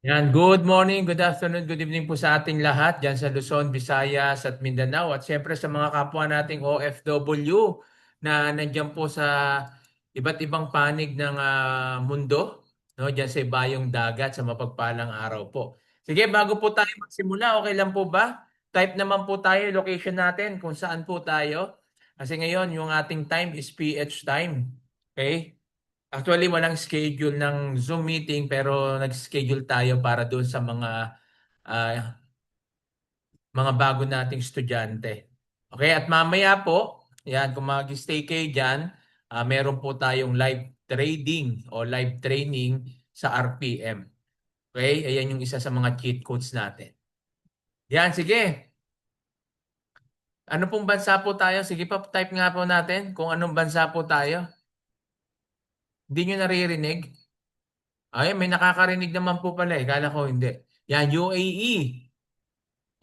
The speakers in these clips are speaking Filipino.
Yan, good morning, good afternoon, good evening po sa ating lahat dyan sa Luzon, Visayas at Mindanao at siyempre sa mga kapwa nating OFW na nandyan po sa iba't ibang panig ng mundo, no? Dyan sa ibayong dagat sa mapagpalang araw po. Sige, bago po tayo magsimula, okay lang po ba? Type naman po tayo, location natin, kung saan po tayo. Kasi ngayon, yung ating time is PH time. Okay? Actually, walang schedule ng Zoom meeting pero nag-schedule tayo para doon sa ah, mga bago nating estudyante. Okay, at mamaya po, yan, kung mag-stay kayo dyan, meron po tayong live trading o live training sa RPM. Okay, ayan yung isa sa mga cheat codes natin. Yan, sige. Ano pong bansa po tayo? Sige pa, type nga po natin kung anong bansa po tayo. Hindi nyo naririnig? Ay, may nakakarinig naman po pala eh. Kala ko hindi. Yan, UAE.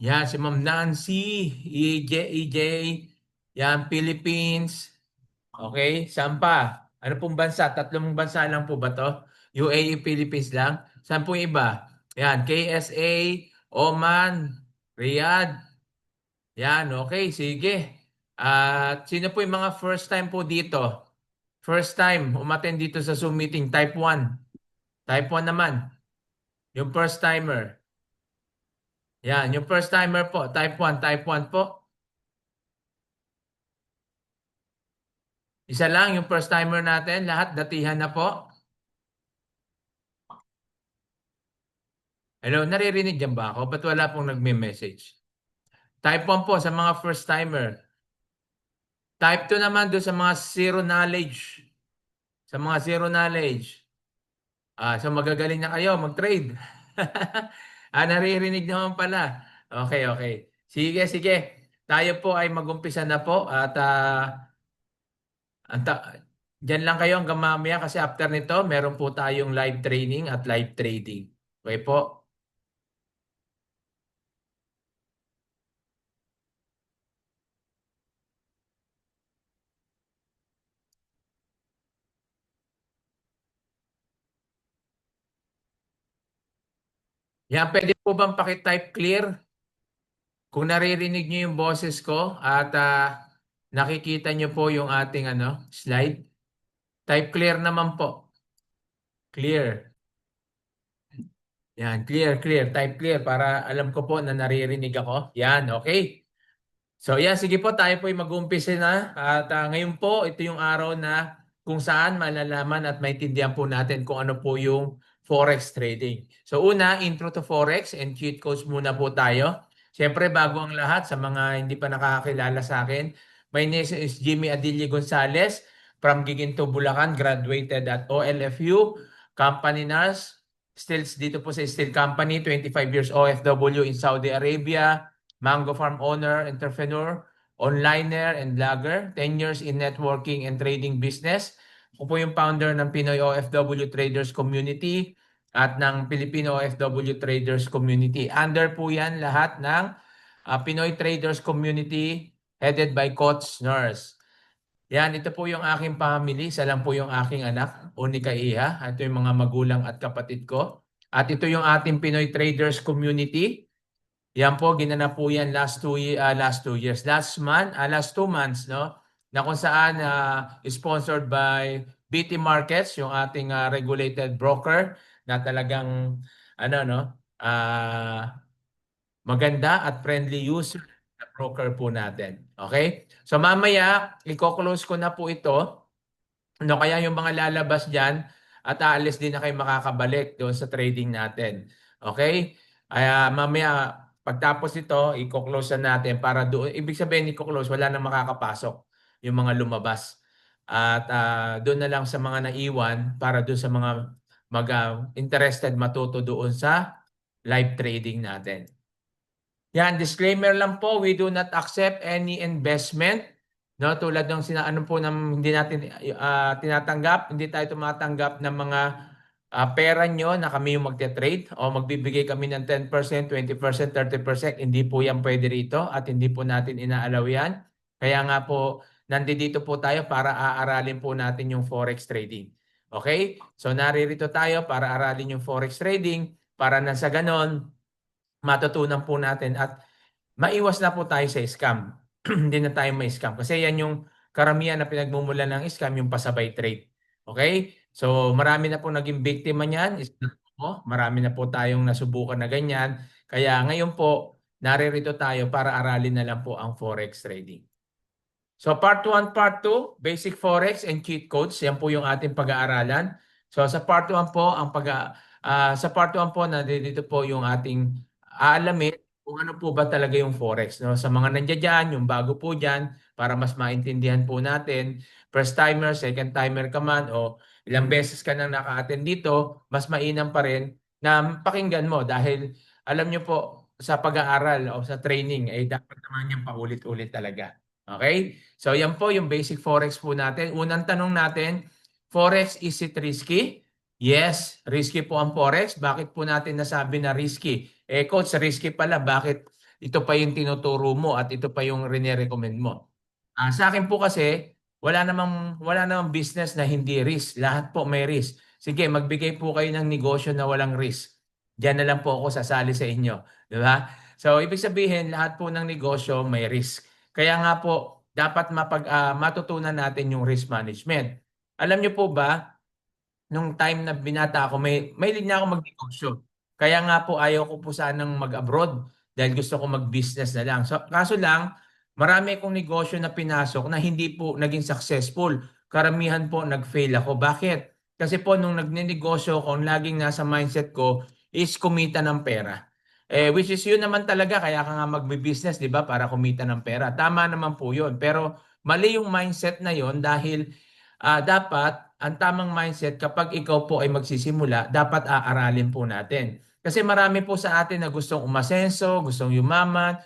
Yan, si Ma'am Nancy, EJ, yan, Philippines. Okay, saan pa? Ano pong bansa? Tatlong bansa lang po ba to? UAE, Philippines lang? Saan po yung iba? Yan, KSA, Oman, Riyadh. Yan, okay, sige. At sino po yung mga first time po dito? First time umattend dito sa Zoom meeting, type 1. Type 1 naman, yung first timer. Yan, yung first timer po, type 1 po. Isa lang yung first timer natin, lahat datihan na po. Hello, naririnig dyan ba ako? Ba't wala pong nagme-message? Type 1 po sa mga first timer. Type 2 naman doon sa mga zero knowledge. Sa mga zero knowledge. So magagaling na kayo mag-trade. Naririnig naman pala. Okay, okay. Sige, sige. Tayo po ay mag-umpisa na po at anta, dyan lang kayo hanggang mamaya kasi after nito, meron po tayong live training at live trading. Okay po? Yan, pwede po bang pakitype clear? Kung naririnig niyo yung boses ko at nakikita niyo po yung ating slide, type clear naman po. Clear. Yan, clear, clear. Type clear para alam ko po na naririnig ako. Yan, okay. So yan, sige po, tayo po ay mag-umpisa na. At ngayon po, ito yung araw na kung saan malalaman at maintindihan po natin kung ano po yung Forex trading. So una, intro to Forex and cheat codes muna po tayo. Siyempre, bago ang lahat, sa mga hindi pa nakakakilala sa akin, my name is Jimmy Adilio Gonzalez from Giginto, Bulacan, graduated at OLFU, company nurse, still dito po sa steel company, 25 years OFW in Saudi Arabia, mango farm owner, entrepreneur, onliner and vlogger, 10 years in networking and trading business. Ako po yung founder ng Pinoy OFW Traders Community at ng Filipino OFW Traders Community. Under po yan lahat ng Pinoy Traders Community headed by Coach Nurse. Yan, ito po yung aking family. Isa lang po yung aking anak, Unika Iha. Ito yung mga magulang at kapatid ko. At ito yung ating Pinoy Traders Community. Yan po, ginanap po yan last 2 years. Last 2 months, no? Na kung saan sponsored by BT Markets, yung ating regulated broker na talagang ano no, ah maganda at friendly user na broker po natin. Okay? So mamaya, i-close ko na po ito. No, kaya yung mga lalabas diyan at aalis din na kayo makakabalik doon sa trading natin. Okay? Kaya mamaya pagtapos ito, i-close na natin para doon. Ibig sabihin i-close, wala nang makakapasok yung mga lumabas. At doon na lang sa mga naiwan para doon sa mga interested matuto doon sa live trading natin. Yan, disclaimer lang po, we do not accept any investment. No, tulad ng ano po ng hindi natin tinatanggap, hindi tayo tumatanggap ng mga pera nyo na kami yung magte-trade o magbibigay kami ng 10%, 20%, 30%. Hindi po yan pwede rito at hindi po natin inaalaw yan. Kaya nga po, nandito po tayo para aaralin po natin yung Forex trading. Okay? So naririto tayo para aralin yung Forex trading para na sa ganon, matutunan po natin at maiwas na po tayo sa scam. Hindi na tayo may scam. Kasi yan yung karamihan na pinagmumula ng scam, yung pasabay trade. Okay? So marami na po naging biktima niyan. Marami na po tayong nasubukan na ganyan. Kaya ngayon po, naririto tayo para aralin na lang po ang forex trading. So part 1, part 2, basic forex and cheat codes, yan po yung ating pag-aaralan. So sa part 1 po, sa part 1 po dito po yung ating aalamin kung ano po ba talaga yung forex. No? Sa mga nandiyan dyan, yung bago po dyan, para mas maintindihan po natin, first timer, second timer ka man, o ilang beses ka nang naka-attend dito, mas mainam pa rin na pakinggan mo dahil alam nyo po, sa pag-aaral o sa training, ay dapat naman yung paulit-ulit talaga. Okay? So yan po yung basic forex po natin. Unang tanong natin, forex, is it risky? Yes, risky po ang forex. Bakit po natin nasabi na risky? Coach, risky pala. Bakit ito pa yung tinuturo mo at ito pa yung rinirecommend mo? Sa akin po kasi, wala namang business na hindi risk. Lahat po may risk. Sige, magbigay po kayo ng negosyo na walang risk. Diyan na lang po ako sasali sa inyo. Di ba? So, ibig sabihin, lahat po ng negosyo may risk. Kaya nga po, dapat matutunan natin yung risk management. Alam niyo po ba, nung time na binata ako, may linya ako magnegosyo. Kaya nga po ayaw ko po sanang mag-abroad dahil gusto ko mag-business na lang. So, kaso lang, marami akong negosyo na pinasok na hindi po naging successful. Karamihan po nag-fail ako. Bakit? Kasi po nung nagnenegosyo ko, ang laging nasa mindset ko is kumita ng pera. Which is yun naman talaga, kaya ka nga magbe-business, di ba? Para kumita ng pera. Tama naman po yun. Pero mali yung mindset na yun dahil dapat ang tamang mindset kapag ikaw po ay magsisimula, dapat aaralin po natin. Kasi marami po sa atin na gustong umasenso, gustong yumaman,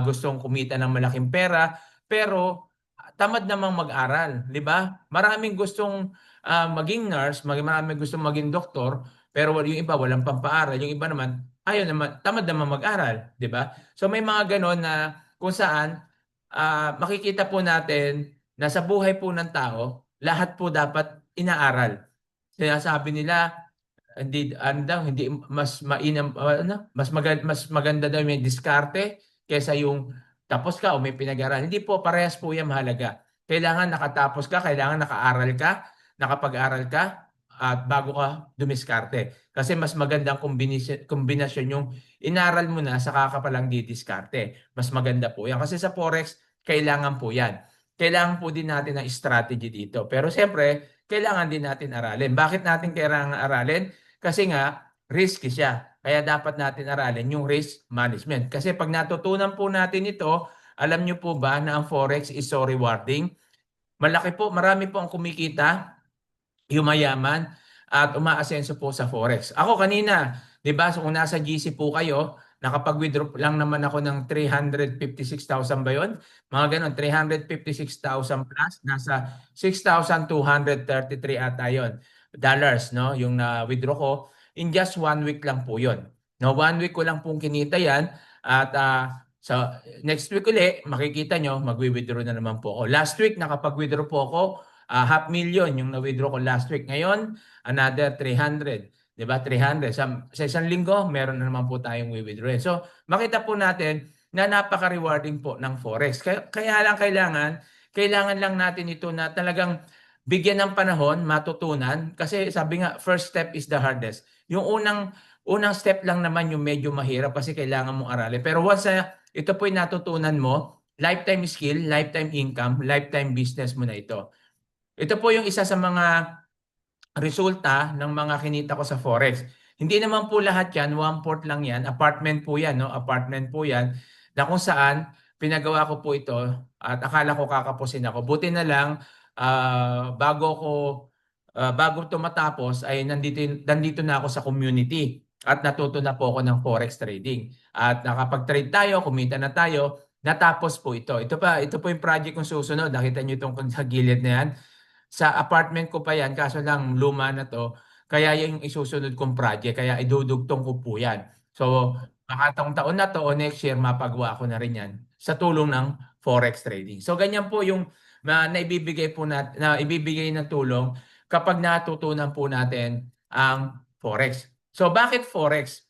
gustong kumita ng malaking pera, pero tamad namang mag-aral, di ba? Maraming gustong maging nurse, maraming gustong maging doktor, pero yung iba walang pampaaral, yung iba naman ayaw naman, tamad naman mag-aral, di ba? So may mga ganon na kung saan makikita po natin na sa buhay po ng tao, lahat po dapat inaaral. Sinasabi nila, hindi mas mainam mas maganda daw may diskarte kaysa yung tapos ka o may pinag-aral. Hindi po parehas po 'yan mahalaga. Kailangan nakatapos ka, kailangan nakaaral ka, nakapag-aral ka at bago ka dumiskarte. Kasi mas magandang kombinasyon yung inaral mo na saka ka palang didiskarte. Mas maganda po 'yan kasi sa forex kailangan po 'yan. Kailangan po din natin ng strategy dito. Pero siyempre, kailangan din natin aralin. Bakit natin kailangan aralin? Kasi nga, risky siya. Kaya dapat natin aralin yung risk management. Kasi pag natutunan po natin ito, alam nyo po ba na ang forex is so rewarding? Malaki po, marami po ang kumikita, yumayaman, at umaasenso po sa forex. Ako kanina, di ba, so kung nasa GC po kayo, nakapag-withdraw lang naman ako ng 356,000 ba yun? Mga ganun, 356,000 plus, nasa 6,233 ata yun. Dollars, no? Yung na-withdraw ko. In just 1 week lang po yun. No, 1 week ko lang pong kinita yan. At sa next week uli, makikita nyo, mag-withdraw na naman po ako. Last week, nakapag-withdraw po ako. 500,000 yung na-withdraw ko last week. Ngayon, another 300. 'Di ba? 300. Sa isang linggo, meron na naman po tayong withdraw. So, makita po natin na napaka-rewarding po ng forex. Kaya lang kailangan lang natin ito na talagang bigyan ng panahon, matutunan. Kasi sabi nga, first step is the hardest. Yung unang step lang naman yung medyo mahirap kasi kailangan mong aralin. Pero once ito po yung natutunan mo, lifetime skill, lifetime income, lifetime business mo na ito. Ito po yung isa sa mga resulta ng mga kinita ko sa forex. Hindi naman po lahat yan, 1/4 lang yan. Apartment po yan, no? Apartment po yan na kung saan pinagawa ko po ito at akala ko kakapusin ako. Buti na lang bago ito matapos ay nandito na ako sa community at natuto na po ako ng forex trading. At nakapag-trade tayo, kumita na tayo, natapos po ito. Ito po yung project kong susunod. Nakita niyo itong sa gilid na yan. Sa apartment ko pa yan, kaso lang luma na to. Kaya yung isusunod kong project, kaya idudugtong ko po yan. So, baka taon na to o next year, mapagawa ko na rin yan sa tulong ng forex trading. So, ganyan po yung na ibibigay ng tulong kapag natutunan po natin ang forex. So, bakit forex?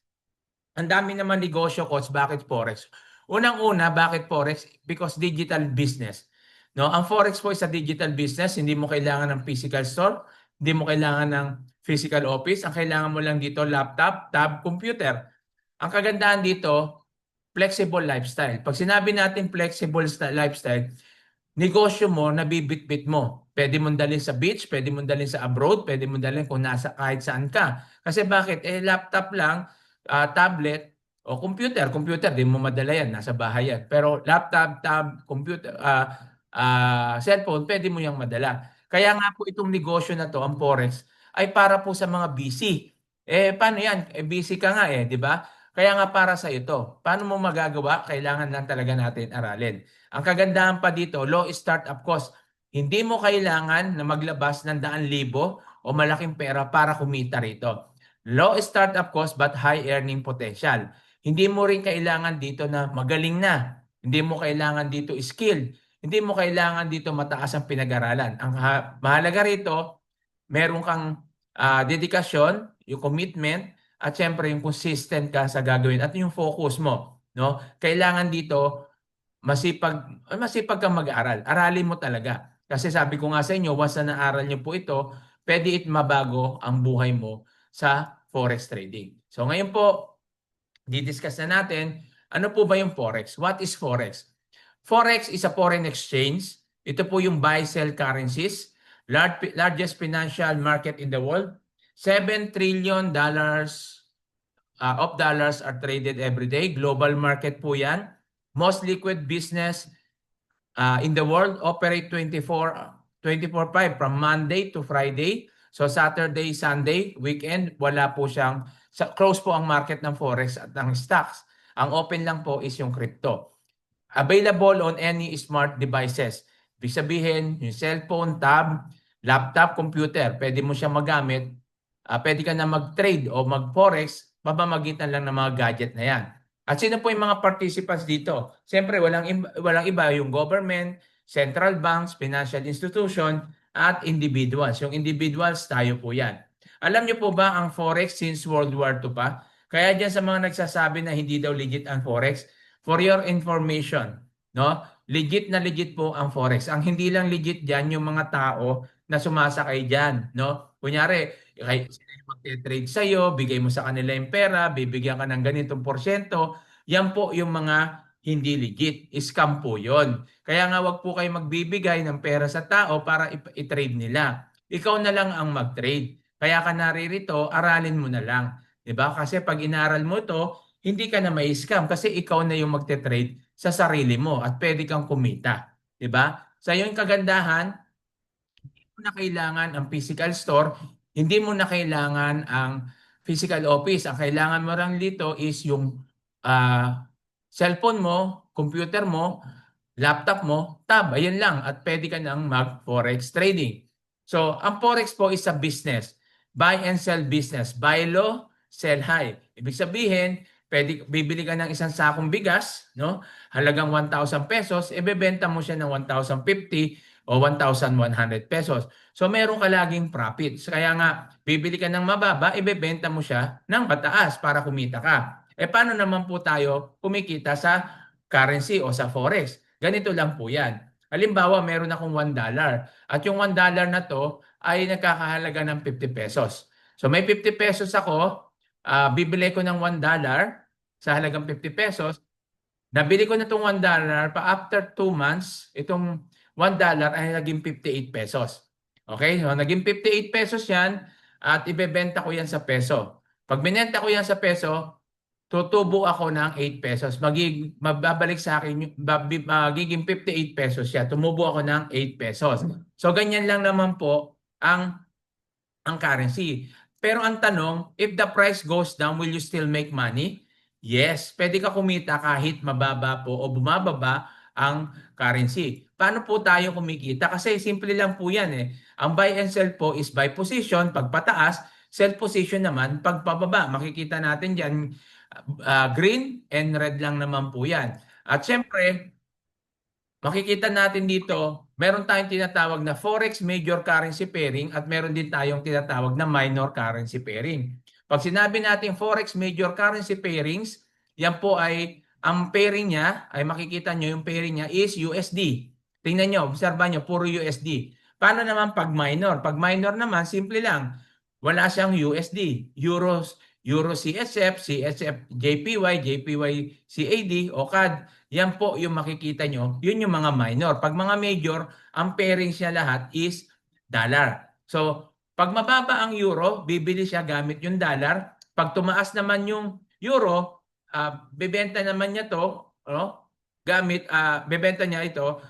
Ang dami naman negosyo, coach. Bakit Forex? Unang-una, bakit Forex? Because digital business. No, ang Forex po is a digital business. Hindi mo kailangan ng physical store, hindi mo kailangan ng physical office. Ang kailangan mo lang dito laptop, tab, computer. Ang kagandahan dito, flexible lifestyle. Pag sinabi natin flexible lifestyle, negosyo mo, nabibitbit mo. Pwede mong dalhin sa beach, pwede mong dalhin sa abroad, pwede mong dalhin kung nasa kahit saan ka. Kasi bakit? Laptop lang, tablet, o computer. Computer, di mo madala yan, nasa bahay yan. Pero laptop, computer, cellphone, pwede mo yung madala. Kaya nga po itong negosyo na to, ang Forex, ay para po sa mga busy. Paano yan? Busy ka nga di ba? Kaya nga para sa ito. Paano mo magagawa? Kailangan lang talaga natin aralin. Ang kagandahan pa dito, low startup cost. Hindi mo kailangan na maglabas ng 100,000 o malaking pera para kumita rito. Low startup cost but high earning potential. Hindi mo rin kailangan dito na magaling na. Hindi mo kailangan dito skill. Hindi mo kailangan dito mataas ang pinag-aralan. Ang mahalaga rito, meron kang dedikasyon, yung commitment, at syempre yung consistent ka sa gagawin at yung focus mo. No? Kailangan dito masipag kang mag-aral. Aralin mo talaga. Kasi sabi ko nga sa inyo, once na naaral niyo po ito, pwede mabago ang buhay mo sa forex trading. So ngayon po, didiscuss na natin, ano po ba yung forex? What is forex? Forex is a foreign exchange. Ito po yung buy-sell currencies, largest financial market in the world. $7 trillion of dollars are traded every day. Global market po yan. Most liquid business in the world operate 24/5 from Monday to Friday. So Saturday, Sunday, weekend, wala po siyang, close po ang market ng Forex at ng stocks. Ang open lang po is yung crypto. Available on any smart devices. Ibig sabihin, yung cellphone, tab, laptop, computer, pwede mo siya magamit. Pwede ka na mag-trade o mag-forex, pamamagitan lang ng mga gadget na yan. At sino po yung mga participants dito? Siyempre, walang iba yung government, central banks, financial institution, at individuals. Yung individuals, tayo po yan. Alam niyo po ba ang Forex since World War II pa? Kaya dyan sa mga nagsasabi na hindi daw legit ang Forex, for your information, no? Legit na legit po ang Forex. Ang hindi lang legit dyan yung mga tao na sumasakay dyan, no? Kunyari, sila yung magte-trade sa'yo, bigay mo sa kanila yung pera, bibigyan ka ng ganitong porsyento. Yan po yung mga hindi legit. Scam po yun. Kaya nga wag po kayo magbibigay ng pera sa tao para i-trade nila. Ikaw na lang ang mag-trade. Kaya ka naririto, aralin mo na lang. 'Di ba? Kasi pag inaral mo to, hindi ka na may scam kasi ikaw na yung magte-trade sa sarili mo at pwede kang kumita. 'Di ba? Sa yung kagandahan, mo na kailangan ang physical store, hindi mo na kailangan ang physical office. Ang kailangan mo lang dito is yung cellphone mo, computer mo, laptop mo, tab, ayan lang. At pwede ka nang mag-forex trading. So, ang forex po is a business. Buy and sell business. Buy low, sell high. Ibig sabihin, bibili ka ng isang sakong bigas, no? Halagang 1,000 pesos, ibebenta mo siya ng 1,050 o 1,100 pesos. So meron ka laging profits. Kaya nga, bibili ka ng mababa, ibebenta mo siya ng mataas para kumita ka. Paano naman po tayo kumikita sa currency o sa forex? Ganito lang po yan. Halimbawa, meron akong $1 at yung $1 na to ay nagkakahalaga ng 50 pesos. So may 50 pesos ako, bibili ko ng $1 sa halagang 50 pesos. Nabili ko na itong $1 pa after 2 months, itong $1 ay naging 58 pesos. Okay? So, naging 58 pesos yan at ibebenta ko yan sa peso. Pag binenta ko yan sa peso, tutubo ako ng 8 pesos. Mababalik sa akin, magiging 58 pesos siya. Tumubo ako ng 8 pesos. So, ganyan lang naman po ang currency. Pero ang tanong, if the price goes down, will you still make money? Yes, pwede ka kumita kahit mababa po o bumababa ang currency. Paano po tayo kumikita? Kasi simple lang po yan Ang buy and sell po is buy position, pag pataas, sell position naman, pag pababa. Makikita natin dyan, green and red lang naman po yan. At syempre, makikita natin dito, meron tayong tinatawag na Forex Major Currency Pairing at meron din tayong tinatawag na Minor Currency Pairing. Pag sinabi natin Forex major currency pairings, yan po ay ang pairing niya, ay makikita nyo yung pairing niya is USD. Tingnan nyo, obserba nyo, puro USD. Paano naman pag minor? Pag minor naman, simple lang. Wala siyang USD. Euros, Euro CSF, CSF JPY, JPY CAD o CAD. Yan po yung makikita nyo. Yun yung mga minor. Pag mga major, ang pairings niya lahat is dollar. So, pag mababa ang euro, bibili siya gamit yung dollar. Pag tumaas naman yung euro, bebenta naman niya to, no? Gamit, bebenta niya ito,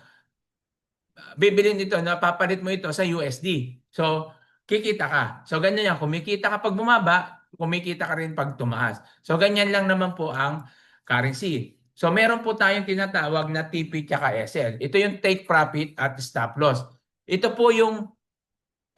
bibilin ito, napapalit mo ito sa USD. So, kikita ka. So, ganyan yan. Kumikita ka pag bumaba, kumikita ka rin pag tumaas. So, ganyan lang naman po ang currency. So, meron po tayong tinatawag na TP at SL. Ito yung take profit at stop loss. Ito po yung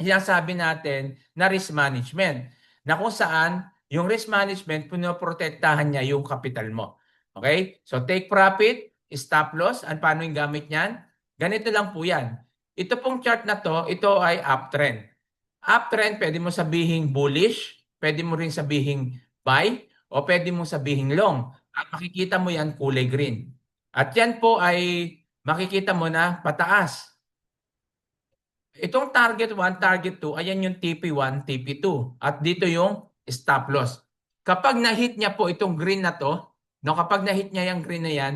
sinasabi natin na risk management. Na kung saan yung risk management, pinoprotektahan niya yung capital mo. Okay? So, take profit, stop loss, at paano yung gamit niyan? Ganito lang po yan. Ito pong chart na to, ito ay uptrend. Uptrend, pwede mo sabihin bullish, pwede mo rin sabihin buy, o pwede mo sabihin long. At makikita mo yan kulay green. At yan po ay makikita mo na pataas. Itong target 1, target 2, ayan yung TP1, TP2. At dito yung stop loss. Kapag na-hit niya po itong green na to, no, kapag na-hit niya yung green na yan,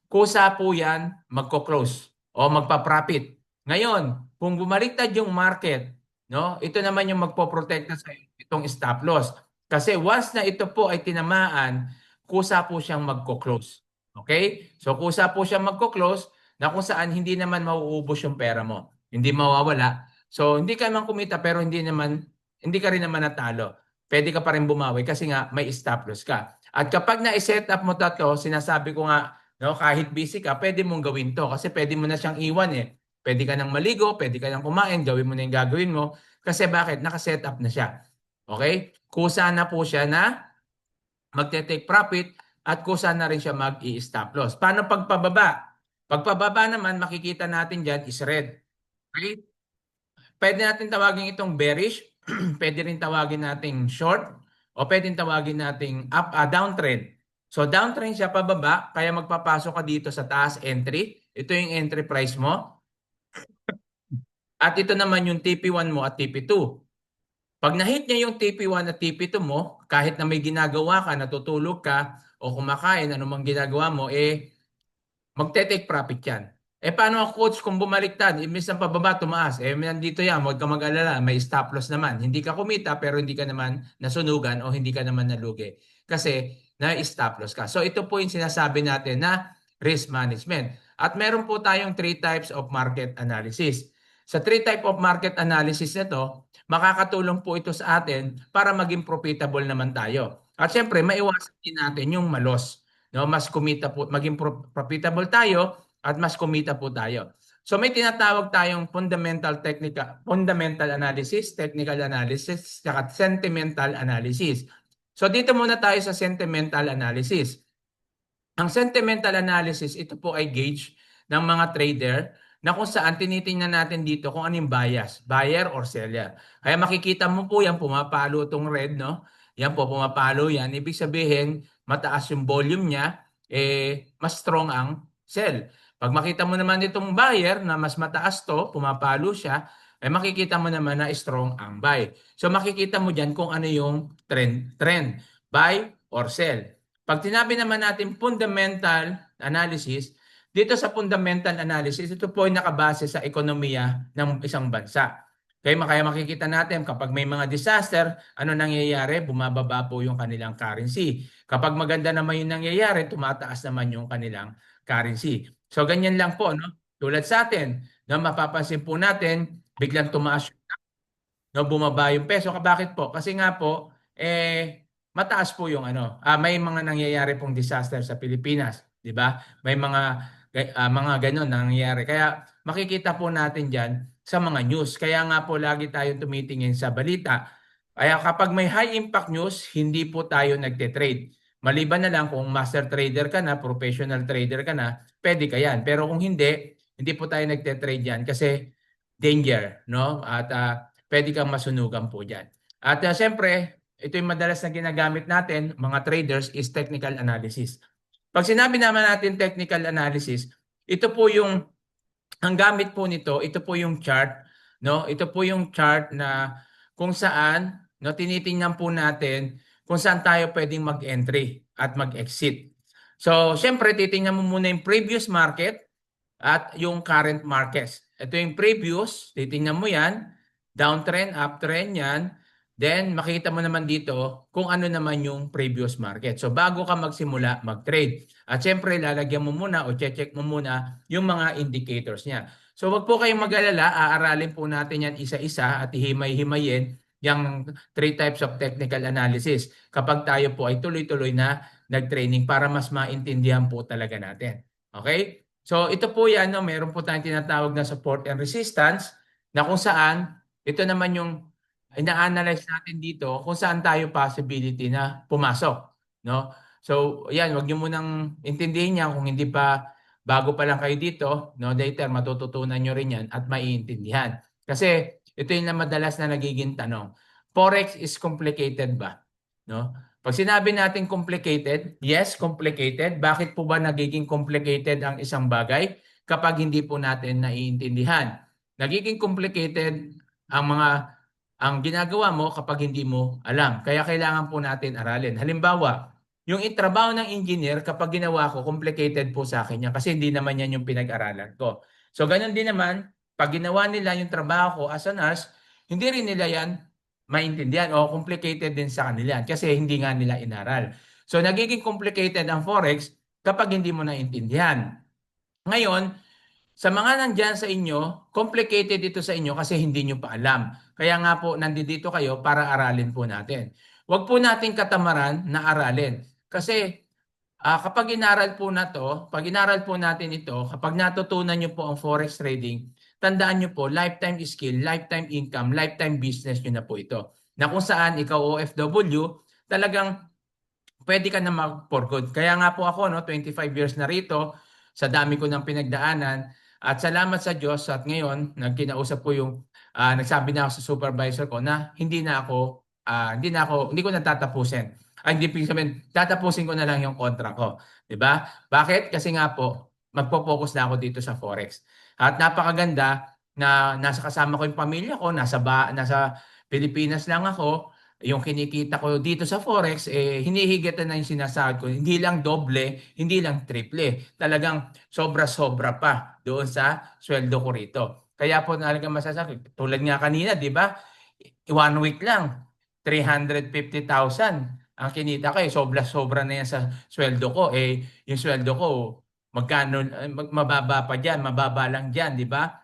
kusa po yan magko-close o magpa-profit. Ngayon, kung bumaliktad yung market, no, ito naman yung magpoprotekta sa itong stop loss. Kasi once na ito po ay tinamaan, kusa po siyang magko-close. Okay? So kusa po siyang magko-close na kung saan hindi naman mauubos yung pera mo. Hindi mawawala. So hindi ka naman kumita pero hindi ka rin naman natalo. Pwede ka pa rin bumawi kasi nga may stop loss ka. At kapag na-set up mo to, sinasabi ko nga, no, kahit busy ka, pwede mong gawin to kasi pwede mo na siyang iwan eh. Pwede ka nang maligo, pwede ka nang kumain, gawin mo na yung gagawin mo. Kasi bakit? Nakaset up na siya. Okay? Kusa na po siya na magte-take profit at kusa na rin siya mag-i-stop loss. Paano pagpababa? Pagpababa naman, makikita natin dyan is red. Okay? Pwede natin tawagin itong bearish, pwede rin tawagin nating short, o pwede tawagin nating downtrend. So downtrend siya pababa, kaya magpapasok ka dito sa taas entry. Ito yung entry price mo. At ito naman yung TP1 mo at TP2. Pag na-hit niya yung TP1 at TP2 mo, kahit na may ginagawa ka, natutulog ka, o kumakain, anumang ginagawa mo, magte-take profit yan. Paano ang coach kung bumaliktad? Imbis ng pababa, tumaas. Nandito yan, huwag ka mag-alala, may stop loss naman. Hindi ka kumita pero hindi ka naman nasunugan o hindi ka naman nalugi. Kasi na-stop loss ka. So ito po yung sinasabi natin na risk management. At meron po tayong 3 types of market analysis. Sa 3 type of market analysis na to, makakatulong po ito sa atin para maging profitable naman tayo. At syempre, maiwasan din natin yung malos. No, mas kumita po, maging profitable tayo at mas kumita po tayo. So may tinatawag tayong fundamental analysis, technical analysis, at sentimental analysis. So dito muna tayo sa sentimental analysis. Ang sentimental analysis, ito po ay gauge ng mga trader na kung saan tinitingnan natin dito kung anong bias, buyer or seller. Kaya makikita mo po yan, pumapalo itong red, no? Yan po, pumapalo yan. Ibig sabihin, mataas yung volume niya, mas strong ang sell. Pag makita mo naman itong buyer na mas mataas to, pumapalo siya, makikita mo naman na strong ang buy. So makikita mo dyan kung ano yung trend, buy or sell. Pag tinabi naman natin fundamental analysis, dito sa fundamental analysis, ito po ay nakabase sa ekonomiya ng isang bansa. Kaya makikita natin kapag may mga disaster, ano nangyayari? Bumababa po yung kanilang currency. Kapag maganda naman yung nangyayari, tumataas naman yung kanilang currency. So ganyan lang po, no? Tulad sa atin, no, mapapansin po natin, biglang tumaas, no, bumaba yung peso. Bakit po? Kasi nga po, mataas po yung may mga nangyayari pong disaster sa Pilipinas, di ba? May mga ganun nangyayari. Kaya makikita po natin diyan sa mga news. Kaya nga po lagi tayong tumitingin sa balita. Kaya kapag may high impact news, hindi po tayo nagte-trade. Maliban na lang kung master trader ka na, professional trader ka na, pwede ka yan. Pero kung hindi po tayo nagte-trade yan kasi danger, no? At pwede kang masunugan po diyan. At siyempre, ito yung madalas na ginagamit natin, mga traders, is technical analysis. Pag sinabi naman natin technical analysis, ito po yung, ang gamit po nito, ito po yung chart, no? Ito po yung chart na kung saan, no, tinitingnan po natin kung saan tayo pwedeng mag-entry at mag-exit. So, syempre, titingnan mo muna yung previous market at yung current markets. Ito yung previous, titingnan mo yan, downtrend, uptrend yan, then makita mo naman dito kung ano naman yung previous market. So bago ka magsimula mag-trade. At syempre lalagyan mo muna o check mo muna yung mga indicators niya. So wag po kayong mag-alala, aaralin po natin yan isa-isa at hihimay-himayin yung 3 types of technical analysis kapag tayo po ay tuloy-tuloy na nag-training para mas maintindihan po talaga natin. Okay? So ito po yan, no? Meron po tayong tinatawag na support and resistance na kung saan ito naman yung ina-analyze natin dito kung saan tayo possibility na pumasok, no? So, yan, wag niyo munang intindihin yan kung hindi pa bago pa lang kayo dito, no? Later matututunan niyo rin yan at maiintindihan. Kasi ito yung na madalas na nagiging tanong. Forex is complicated ba? No? Pag sinabi natin complicated, yes, complicated. Bakit po ba nagiging complicated ang isang bagay kapag hindi po natin naiintindihan? Nagiging complicated ang ginagawa mo kapag hindi mo alam. Kaya kailangan po natin aralin. Halimbawa, yung trabaho ng engineer, kapag ginawa ko, complicated po sa akin yan kasi hindi naman yan yung pinag-aralan ko. So, ganun din naman, pag ginawa nila yung trabaho ko as a nurse, hindi rin nila yan maintindihan o complicated din sa kanila kasi hindi nga nila inaral. So, nagiging complicated ang Forex kapag hindi mo naintindihan. Ngayon, sa mga nandyan sa inyo, complicated ito sa inyo kasi hindi nyo pa alam. Kaya nga po, nandito kayo para aralin po natin. Huwag po nating katamaran na aralin. Kasi kapag inaral po na to, pag inaral po natin ito, kapag natutunan nyo po ang forex trading, tandaan nyo po, lifetime skill, lifetime income, lifetime business nyo na po ito. Na kung saan ikaw OFW, talagang pwede ka na mag-for good. Kaya nga po ako, no, 25 years na rito, sa dami ko ng pinagdaanan, at salamat sa Diyos at ngayon, nagkinausap ko yung, nagsabi na ako sa supervisor ko na hindi ko na tatapusin. Ay, hindi sabihin, tatapusin ko na lang yung contract ko. 'Di ba? Bakit? Kasi nga po, magpo-focus na ako dito sa Forex. At napakaganda na nasa kasama ko yung pamilya ko, nasa Pilipinas lang ako, yung kinikita ko dito sa Forex, hinihigit na yung sinasahod ko. Hindi lang doble, hindi lang triple. Talagang sobra-sobra pa doon sa sweldo ko rito. Kaya po talagang masasabi, tulad nga kanina, di ba? 1 week lang, 350,000 ang kinita ko. Sobra-sobra na yan sa sweldo ko. Yung sweldo ko, magkano, mababa pa dyan, mababa lang dyan, di ba?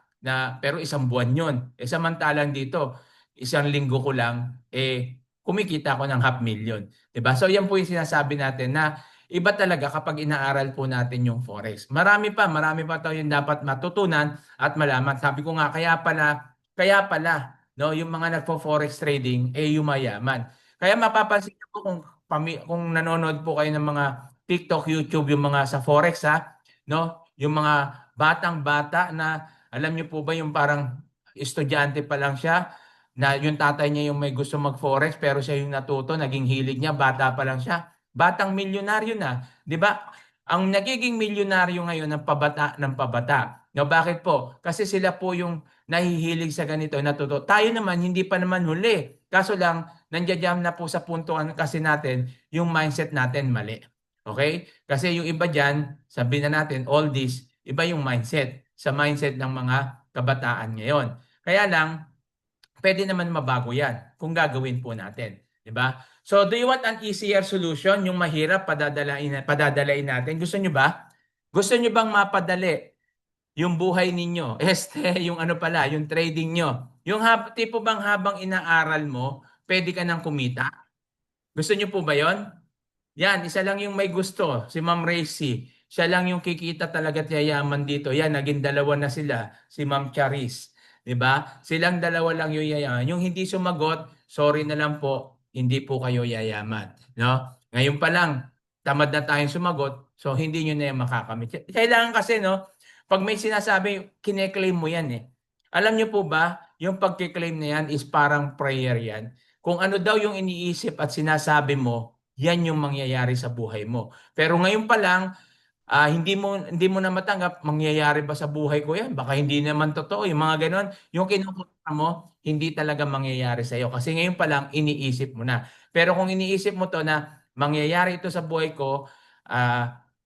Pero isang buwan yun. Samantalang dito, isang linggo ko lang, kumikita ako ng 500,000. Diba? So yan po yung sinasabi natin na iba talaga kapag inaaral po natin yung Forex. Marami pa tayong dapat matutunan at malaman. Sabi ko nga, kaya pala, no, yung mga nagpo-Forex trading, yumayaman. Kaya mapapansin niyo po kung nanonood po kayo ng mga TikTok, YouTube, yung mga sa Forex, ha, no, yung mga batang-bata na, alam niyo po ba yung parang estudyante pa lang siya, na yung tatay niya yung may gusto mag-forex pero siya yung natuto, naging hilig niya, bata pa lang siya. Batang milyonaryo na, 'di ba? Ang nagiging milyonaryo ngayon ng pabata ng pabata. No, bakit po? Kasi sila po yung nahihilig sa ganito, natuto. Tayo naman hindi pa naman huli. Kaso lang nandiyan na po sa punto kasi natin yung mindset natin mali. Okay? Kasi yung iba diyan, sabihin na natin all this, iba yung mindset sa mindset ng mga kabataan ngayon. Kaya lang pwede naman mabago yan kung gagawin po natin. Di ba? So, do you want an easier solution? Yung mahirap, padadalain natin. Gusto nyo ba? Gusto nyo bang mapadali yung buhay ninyo? Yung ano pala, yung trading nyo. Yung tipo bang habang inaaral mo, pwede ka nang kumita? Gusto nyo po ba yon? Yan, isa lang yung may gusto, si Ma'am Racy. Siya lang yung kikita talaga at yayaman dito. Yan, naging dalawa na sila, si Ma'am Charis. 'Di ba? Silang dalawa lang yung yayaman. Yung hindi sumagot, sorry na lang po, hindi po kayo yayaman. No? Ngayon pa lang, tamad na tayong sumagot, so hindi nyo na yan makakamit. Kailangan kasi, no, pag may sinasabi, kine-claim mo yan eh. Alam nyo po ba, yung pagkiklaim na yan is parang prayer yan. kung ano daw yung iniisip at sinasabi mo, yan yung mangyayari sa buhay mo. Pero ngayon pa lang, hindi mo na matanggap, mangyayari ba sa buhay ko yan? Baka hindi naman totoo. Yung mga ganon, yung kinukuha mo, hindi talaga mangyayari sa iyo. Kasi ngayon pa lang, iniisip mo na. Pero kung iniisip mo to na mangyayari ito sa buhay ko,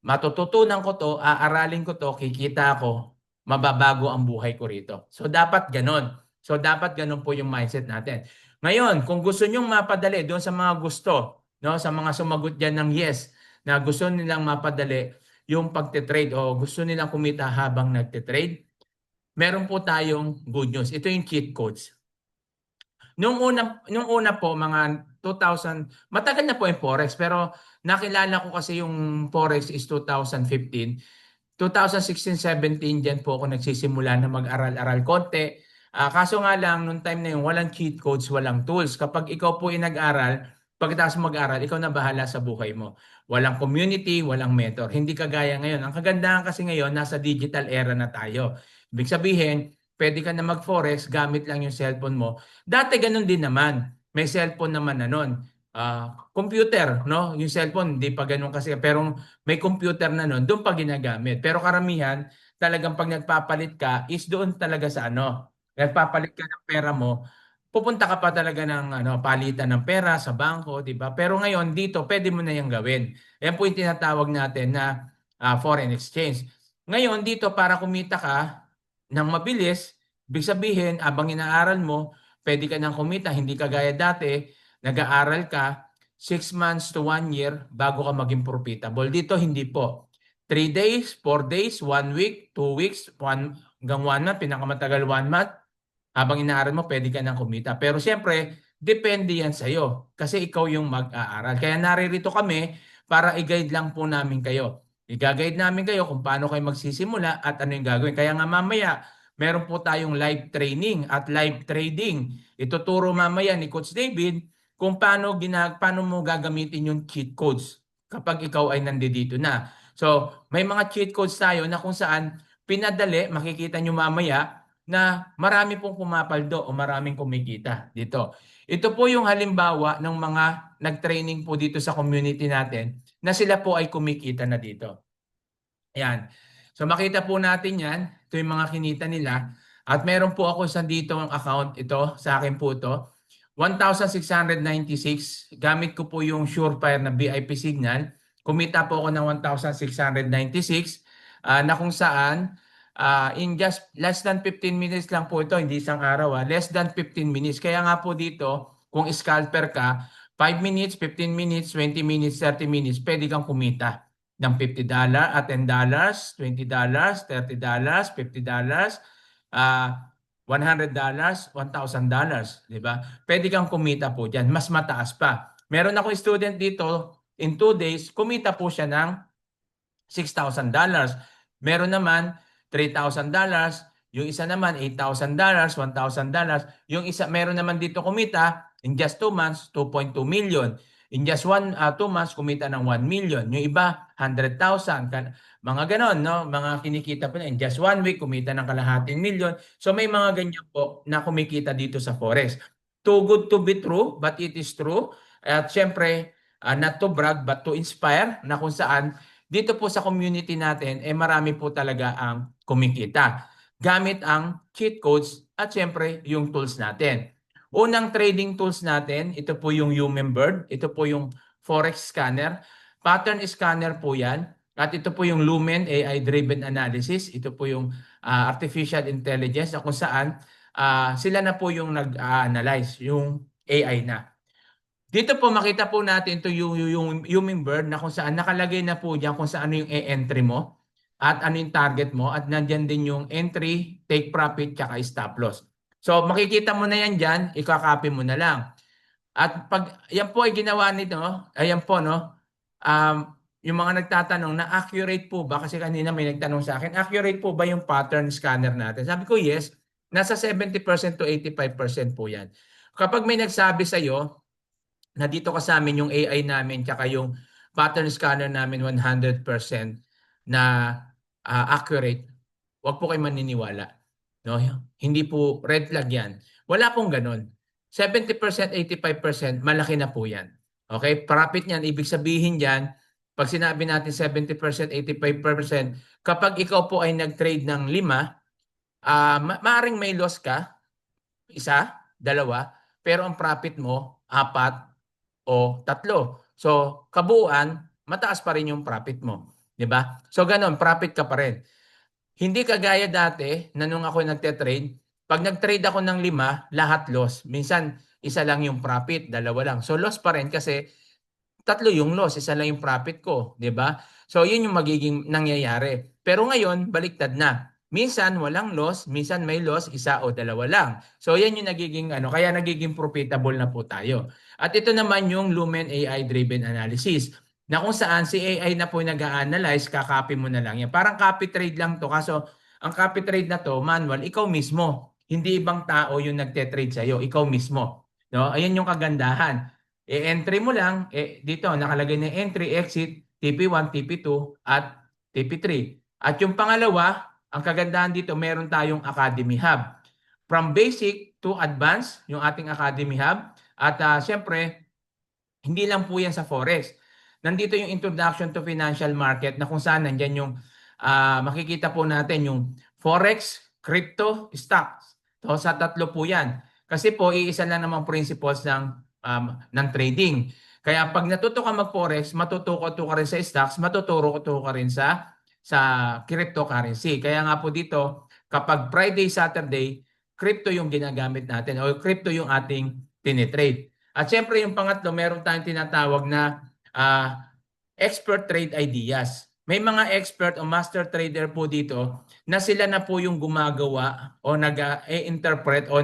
matututunan ko to, aaralin ko to, kikita ko, mababago ang buhay ko rito. So dapat ganon. So dapat ganon po yung mindset natin. Ngayon, kung gusto nyong mapadali doon sa mga gusto, no, sa mga sumagot diyan ng yes, na gusto nilang mapadali yung pagte-trade o gusto nilang kumita habang nagte-trade, meron po tayong good news. Ito yung cheat codes. Nung una po, mga 2000, matagal na po yung Forex, pero nakilala ko kasi yung Forex is 2015. 2016-17 dyan po ako nagsisimula na mag-aral-aral konti. Kaso nga lang, nung time na yun, walang cheat codes, walang tools. Kapag ikaw po ay nag-aral, pagkatapos mag-aral, ikaw na bahala sa buhay mo. Walang community, walang mentor. Hindi kagaya ngayon. Ang kagandahan kasi ngayon, nasa digital era na tayo. Ibig sabihin, pwede ka na mag-forex, gamit lang yung cellphone mo. Dati ganun din naman. May cellphone naman na nun. Computer, no? Yung cellphone, hindi pa ganun kasi. Pero may computer na nun, doon pa ginagamit. Pero karamihan, talagang pag nagpapalit ka, is doon talaga sa ano. Nagpapalit ka ng pera mo, pupunta ka pa talaga ng palitan ng pera sa bangko, di ba? Pero ngayon, dito, pwede mo na yung gawin. Yan po yung tinatawag natin na foreign exchange. Ngayon, dito, para kumita ka ng mabilis, ibig sabihin, abang inaaral mo, pwede ka nang kumita, hindi kagaya dati, nag-aaral ka, 6 months to 1 year bago ka maging profitable. Dito, hindi po. 3 days, 4 days, 1 week, 2 weeks, hanggang 1 month, pinakamatagal 1 month, habang inaaral mo, pwede ka nang kumita. Pero siyempre, depende yan sa'yo kasi ikaw yung mag-aaral. Kaya naririto kami para i-guide lang po namin kayo. I-guide namin kayo kung paano kayo magsisimula at ano yung gagawin. Kaya nga mamaya, meron po tayong live training at live trading. Ituturo mamaya ni Coach David kung paano mo gagamitin yung cheat codes kapag ikaw ay nandito na. So, may mga cheat codes tayo na kung saan pinadali, makikita nyo mamaya, na marami pong pumapaldo o maraming kumikita dito. Ito po yung halimbawa ng mga nag-training po dito sa community natin na sila po ay kumikita na dito. Ayan. So makita po natin yan. Ito yung mga kinita nila. At meron po ako sa dito ang account. Ito, sa akin po ito. 1,696. Gamit ko po yung Surefire na VIP signal. Kumita po ako ng 1,696 na kung saan in just less than 15 minutes lang po ito, hindi isang araw, less than 15 minutes. Kaya nga po dito, kung scalper ka, 5 minutes, 15 minutes, 20 minutes, 30 minutes, pwede kang kumita ng $50 at $10, $20, $30, $50, $100, $1,000, di ba? Pwede kang kumita po diyan, mas mataas pa. Meron ako student dito, in 2 days, kumita po siya ng $6,000. Meron naman $3,000, yung isa naman $8,000, $1,000. Yung isa, meron naman dito kumita in just 2 months, 2.2 million. In just 2 months, kumita ng 1 million. Yung iba, 100,000. Mga ganon, no? Mga kinikita po na. In just 1 week, kumita ng kalahating million. So may mga ganyan po na kumikita dito sa Forex. Too good to be true, but it is true. At syempre, not to brag, but to inspire, na kung saan dito po sa community natin, marami po talaga ang kumikita gamit ang cheat codes at syempre yung tools natin. Unang trading tools natin, ito po yung Hummingbird, ito po yung Forex Scanner, Pattern Scanner po yan, at ito po yung Lumen AI-driven analysis, ito po yung artificial intelligence na kung saan sila na po yung nag-analyze, yung AI na. Dito po makita po natin ito yung Hummingbird na kung saan nakalagay na po diyan kung saan yung e-entry mo at ano yung target mo at nandiyan din yung entry, take profit, tsaka stop loss. So makikita mo na yan diyan, ikakopy mo na lang. At pag yan po ay ginawa nito, ayan po no, yung mga nagtatanong na accurate po ba, kasi kanina may nagtanong sa akin, accurate po ba yung pattern scanner natin? Sabi ko yes, nasa 70% to 85% po yan. Kapag may nagsabi sa iyo na dito ka sa amin yung AI namin tsaka yung pattern scanner namin 100% na accurate, wag po kayo maniniwala. No? Hindi po red flag yan. Wala pong ganun. 70%, 85%, malaki na po yan. Okay? Profit niyan, ibig sabihin diyan, pag sinabi natin 70%, 85%, kapag ikaw po ay nag-trade ng 5, maaring may loss ka, isa, dalawa, pero ang profit mo, 4 o 3. So, kabuuan, mataas pa rin yung profit mo. 'Di ba? So, ganun, profit ka pa rin. Hindi kagaya dati na nung ako nagte-trade, pag nag-trade ako ng 5, lahat loss. Minsan, isa lang yung profit, dalawa lang. So, loss pa rin kasi tatlo yung loss, isa lang yung profit ko, 'di ba? So, yun yung magiging nangyayari. Pero ngayon, baliktad na. Minsan walang loss, minsan may loss, isa o dalawa lang. So, yan yung nagiging kaya nagiging profitable na po tayo. At ito naman yung Lumen AI driven analysis na kung saan si AI na po nag-a-analyze, kakopy mo na lang yan. Parang copy trade lang to. Kaso, ang copy trade na to, manual, ikaw mismo. Hindi ibang tao yung nagte-trade sa'yo, ikaw mismo. No? Ayan yung kagandahan. I-entry mo lang, dito nakalagay na entry, exit, TP1, TP2 at TP3. At yung pangalawa, ang kagandahan dito, meron tayong Academy Hub. From basic to advanced, yung ating Academy Hub. At syempre, hindi lang po yan sa Forex. Nandito yung Introduction to Financial Market na kung saan nandyan yung makikita po natin yung Forex, Crypto, Stocks. So sa tatlo po yan. Kasi po, iisa lang namang principles ng trading. Kaya pag natuto ka mag-Forex, matututo ka rin sa stocks, matuturo ka rin sa cryptocurrency. Kaya nga po dito, kapag Friday, Saturday, crypto yung ginagamit natin o crypto yung ating tinitrade. At syempre yung pangatlo, meron tayong tinatawag na expert trade ideas. May mga expert o master trader po dito na sila na po yung gumagawa o nag-interpret o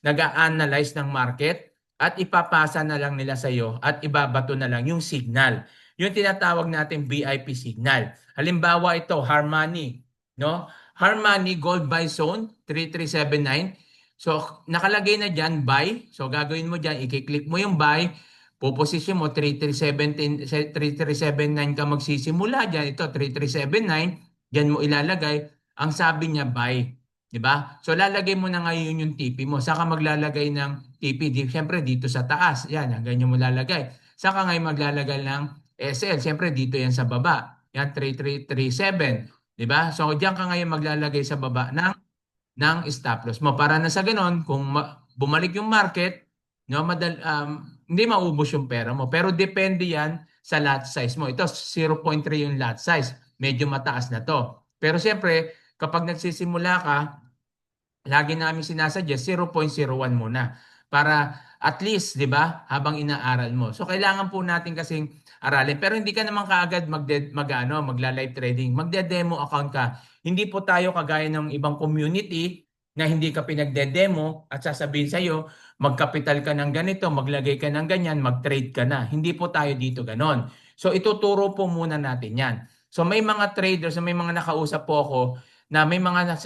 nag-analyze ng market at ipapasa na lang nila sa iyo at ibabato na lang yung signal. Yung tinatawag natin VIP signal. Halimbawa ito, Harmony, no? Harmony Gold Buy Zone 3379. So nakalagay na diyan buy. So gagawin mo diyan, i-click mo yung buy. Puposisyon mo 3379 ka magsisimula diyan. Ito 3379, diyan mo ilalagay. Ang sabi niya buy, 'di ba? So lalagay mo na ngayon yung TP mo. Saka maglalagay ng TP siyempre dito sa taas. Yan, ganyan mo lalagay. Saka ngayon maglalagay ng SL. Siyempre dito yan sa baba. Yan 3337, 'di ba? So diyan ka ngayon maglalagay sa baba ng stop loss mo para na sa ganon kung bumalik yung market, no, hindi maubos yung pera mo. Pero depende yan sa lot size mo. Ito 0.3 yung lot size. Medyo mataas na to. Pero siyempre, kapag nagsisimula ka, lagi namin sinasuggest 0.01 muna para at least, 'di ba, habang inaaral mo. So kailangan po natin kasing aralin. Pero hindi ka naman kaagad magla-live trading. Magde-demo account ka. Hindi po tayo kagaya ng ibang community na hindi ka pinagde-demo at sasabihin sa iyo, magkapital ka ng ganito, maglagay ka ng ganyan, mag-trade ka na. Hindi po tayo dito ganon. So ituturo po muna natin 'yan. So may mga traders, may mga nakausap po ako na may mga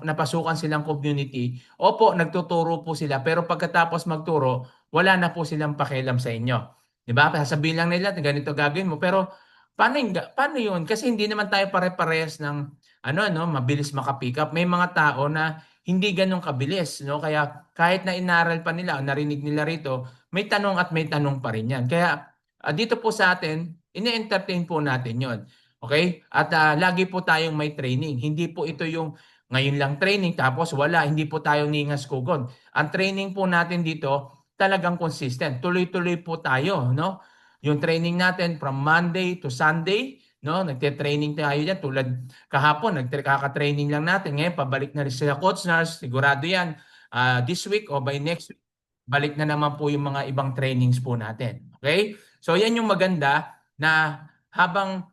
napasukan silang community, opo, nagtuturo po sila, pero pagkatapos magturo, wala na po silang pakialam sa inyo. 'Di ba? Sasabihin lang nila, ganito gagawin mo, pero paano 'yun? Kasi hindi naman tayo pare-parehas ng mabilis maka-pick up. May mga tao na hindi ganun kabilis, no? Kaya kahit na inaral pa nila, narinig nila rito, may tanong at may tanong pa rin 'yan. Kaya dito po sa atin, ine-entertain po natin 'yon. Okay? At lagi po tayong may training. Hindi po ito yung ngayon lang training tapos wala. Hindi po tayo ningas kugod. Ang training po natin dito talagang consistent. Tuloy-tuloy po tayo, no? Yung training natin from Monday to Sunday, no? Nagte-training tayo diyan tulad kahapon, nagkaka-training lang natin. Ngayon pabalik na rin sila Coach Nars, sigurado 'yan. This week o by next week, balik na naman po yung mga ibang trainings po natin. Okay? So yan yung maganda na habang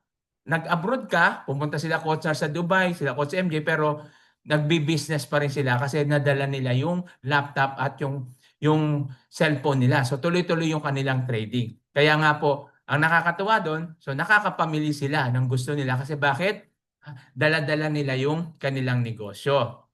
nag-abroad ka, pumunta sila Coach sa Dubai, sila Coach MJ, pero nagbi-business pa rin sila kasi nadala nila yung laptop at yung cellphone nila. So tuloy-tuloy yung kanilang trading. Kaya nga po, ang nakakatuwa doon, so nakakapamili sila ng gusto nila kasi bakit? Dala-dala nila yung kanilang negosyo.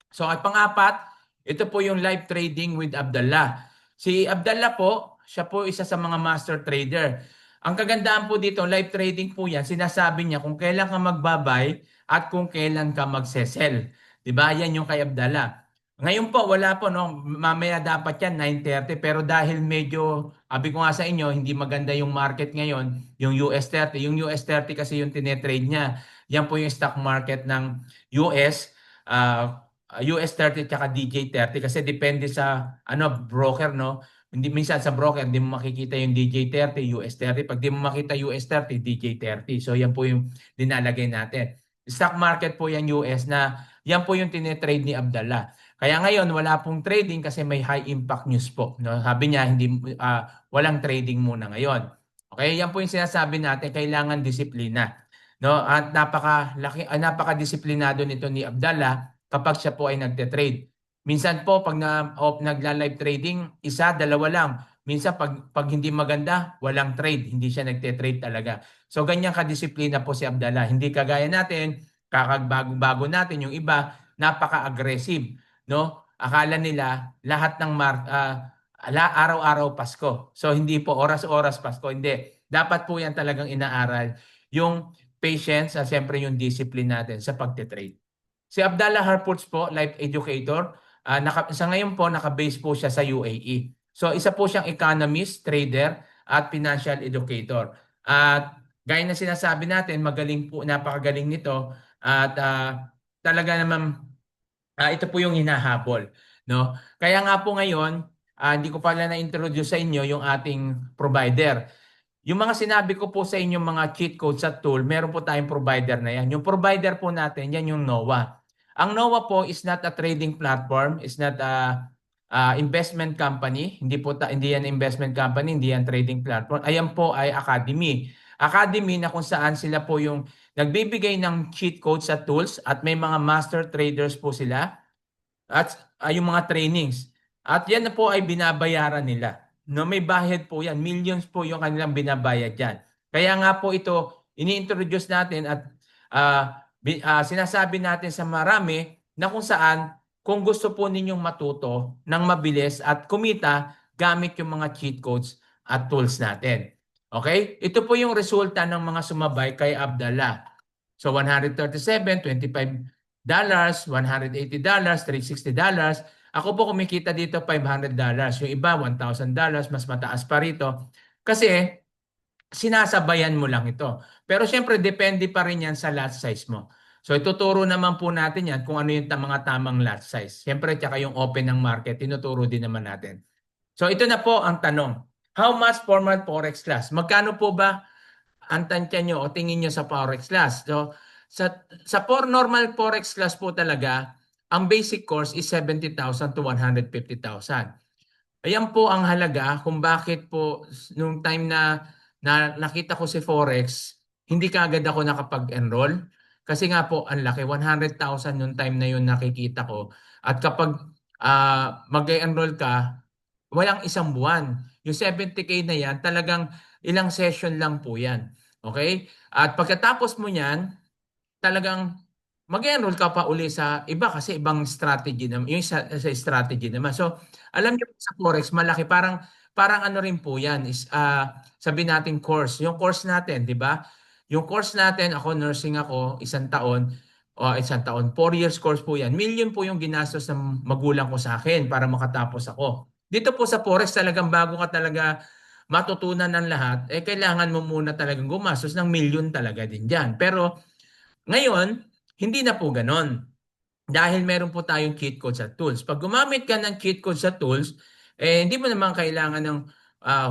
So at pang-apat, ito po yung live trading with Abdallah. Si Abdallah po, siya po isa sa mga master trader. Ang kagandahan po dito, live trading po yan, sinasabi niya kung kailan ka magbabay at kung kailan ka magsesell. Diba? Yan yung kay Abdallah. Ngayon po, wala po, no? Mamaya dapat yan, 9:30. Pero dahil medyo, abi ko nga sa inyo, hindi maganda yung market ngayon, yung US 30. Yung US 30 kasi yung tinetrade niya. Yan po yung stock market ng US, US 30 at DJ 30. Kasi depende sa broker, no? Hindi, minsan sa broker, hindi mo makikita yung DJ 30, US 30. Pag di mo makita US 30, DJ 30. So yan po yung dinalagay natin. Stock market po yan US na yan po yung tinetrade ni Abdallah. Kaya ngayon wala pong trading kasi may high impact news po, no? Sabi niya hindi walang trading muna ngayon. Okay, yan po yung sinasabi natin, kailangan disiplina, no? At napakadisiplinado nito ni Abdallah kapag siya po ay nagte-trade. Minsan po pag nagla-live trading, isa, dalawa lang. Minsan pag hindi maganda, walang trade, hindi siya nagte-trade talaga. So ganyan kadisiplina po si Abdallah. Hindi kagaya natin, kakagbago-bago natin yung iba, napaka-aggressive, no? Akala nila lahat ng araw-araw Pasko. So hindi po oras-oras Pasko, hindi. Dapat po yan talagang inaaral. Yung patience at siyempre yung discipline natin sa pagte-trade. Si Abdallah Harpoots po, life educator, sa ngayon po naka-base po siya sa UAE. So isa po siyang economist, trader at financial educator. At gaya na sinasabi natin, magaling po, napakagaling nito at talaga naman ito po yung hinahabol, no? Kaya nga po ngayon, hindi ko pala na-introduce sa inyo yung ating provider. Yung mga sinabi ko po sa inyo mga cheat codes at tool, meron po tayong provider na yan. Yung provider po natin, yan yung NOAH. Ang NOAH po is not a trading platform, is not a investment company. Hindi yan investment company, hindi yan trading platform. Ayan po ay academy. Academy na kung saan sila po yung nagbibigay ng cheat codes at tools at may mga master traders po sila at yung mga trainings. At yan na po ay binabayaran nila. No, may bayad po yan. Millions po yung kanilang binabayad yan. Kaya nga po ito, ini-introduce natin at sinasabi natin sa marami na kung saan, kung gusto po ninyong matuto ng mabilis at kumita gamit yung mga cheat codes at tools natin. Okay? Ito po yung resulta ng mga sumabay kay Abdallah. So 137, $25, $180, $360. Ako po kumikita dito $500. Yung iba $1,000, mas mataas pa rito. Kasi sinasabayan mo lang ito. Pero syempre depende pa rin yan sa lot size mo. So ituturo naman po natin yan kung ano yung mga tamang lot size. Syempre tsaka yung open ng market, tinuturo din naman natin. So ito na po ang tanong. How much formal forex class? Magkano po ba ang tansya nyo o tingin nyo sa forex class? So sa normal forex class po talaga, ang basic course is 70,000 to 150,000. Ayan po ang halaga kung bakit po nung time na nakita ko si Forex, hindi kaagad ako nakapag-enroll. Kasi nga po, ang laki, 100,000 nung time na yun nakikita ko. At kapag mag-enroll ka, walang isang buwan. Yung 70K na yan, talagang ilang session lang po yan. Okay? At pagkatapos mo yan, talagang mag-enroll ka pa uli sa iba kasi ibang strategy naman, yung sa strategy naman. So, alam niyo sa Forex, malaki, parang ano rin po 'yan is sabi natin course. Yung course natin, 'di ba? Yung course natin, ako nursing ako, isang taon, 4 years course po 'yan. Million po yung ginastos ng magulang ko sa akin para makatapos ako. Dito po sa Forex, talagang bago ka talaga matutunan ng lahat, kailangan mo muna talagang gumastos ng milyon talaga din diyan. Pero ngayon, hindi na po ganon. Dahil meron po tayong cheat codes at tools. Pag gumamit ka ng cheat codes at tools, hindi mo naman kailangan ng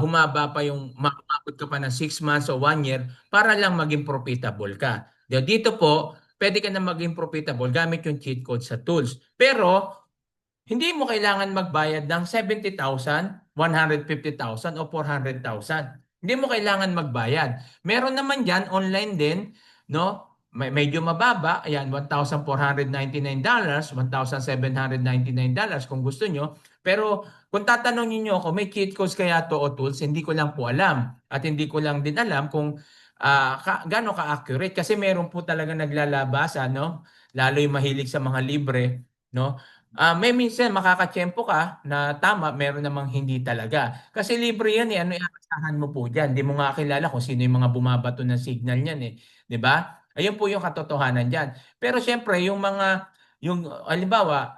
humaba pa yung makakapot ka pa ng 6 months o 1 year para lang maging profitable ka. Dito po, pwede ka na maging profitable gamit yung cheat codes at tools. Pero hindi mo kailangan magbayad ng 70,000, 150,000 o 400,000. Hindi mo kailangan magbayad. Meron naman diyan online din, no? Medyo mababa, ayan, $1,499, $1,799 kung gusto nyo. Pero kung tatanungin niyo ako, may cheat codes kaya to o tools, hindi ko lang po alam. At hindi ko lang din alam kung gaano ka-accurate. Kasi meron po talaga naglalabasa, no? Lalo yung mahilig sa mga libre, no? May minsan makakatsyempo ka na tama, meron namang hindi talaga. Kasi libre yan eh, ano iasahan mo po dyan? Hindi mo nga kilala kung sino yung mga bumabato ng signal niyan eh. 'Di ba? Ayun po yung katotohanan dyan. Pero syempre, yung halimbawa,